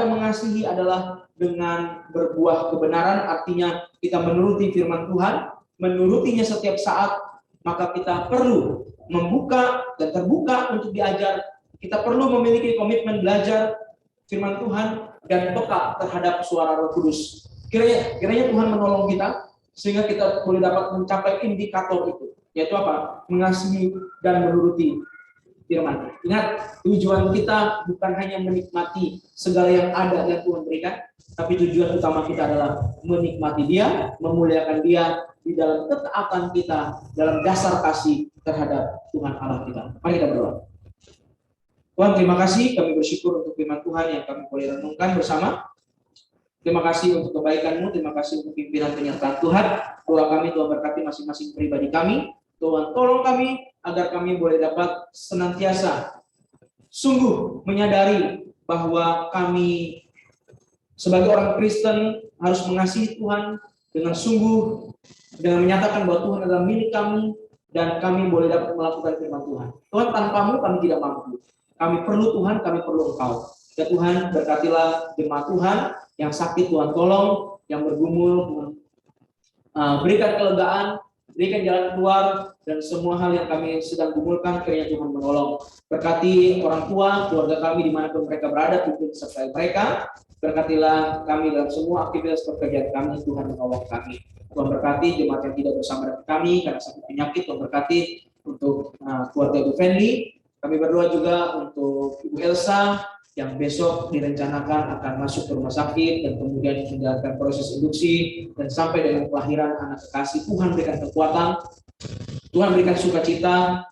mengasihi adalah dengan berbuah kebenaran, artinya kita menuruti firman Tuhan, menurutinya setiap saat, maka kita perlu membuka dan terbuka untuk diajar. Kita perlu memiliki komitmen belajar firman Tuhan dan peka terhadap suara Roh Kudus. Kiranya Tuhan menolong kita sehingga kita boleh dapat mencapai indikator itu, yaitu apa? Mengasihi dan menuruti firman. Ingat, tujuan kita bukan hanya menikmati segala yang ada yang Tuhan berikan, tapi tujuan utama kita adalah menikmati Dia, memuliakan Dia di dalam ketaatan kita, dalam dasar kasih terhadap Tuhan Allah kita. Mari kita berdoa. Tuhan, terima kasih, kami bersyukur untuk firman Tuhan yang kami boleh renungkan bersama. Terima kasih untuk kebaikan-Mu, terima kasih untuk pimpinan penyertaan Tuhan. Doa kami, Tuhan berkati masing-masing pribadi kami. Tuhan tolong kami agar kami boleh dapat senantiasa sungguh menyadari bahwa kami sebagai orang Kristen harus mengasihi Tuhan dengan sungguh, dengan menyatakan bahwa Tuhan adalah milik kami dan kami boleh dapat melakukan firman Tuhan. Tuhan, tanpa-Mu kami tidak mampu. Kami perlu Tuhan, kami perlu Engkau. Ya Tuhan, berkatilah jemaat Tuhan yang sakit, Tuhan tolong, yang bergumul, Tuhan berikan kelegaan, berikan jalan keluar, dan semua hal yang kami sedang gumulkan kiranya Tuhan menolong. Berkati orang tua, keluarga kami dimanapun mereka berada, pimpin sertai mereka. Berkatilah kami dalam semua aktivitas pekerjaan kami, Tuhan menolong kami. Tuhan berkati jemaat yang tidak bersama dengan kami karena sakit penyakit. Tuhan berkati untuk keluarga Ibu Fendi. Kami berdoa juga untuk Ibu Elsa yang besok direncanakan akan masuk ke rumah sakit dan kemudian menjalankan proses induksi dan sampai dengan kelahiran anak kekasih. Tuhan berikan kekuatan, Tuhan berikan sukacita,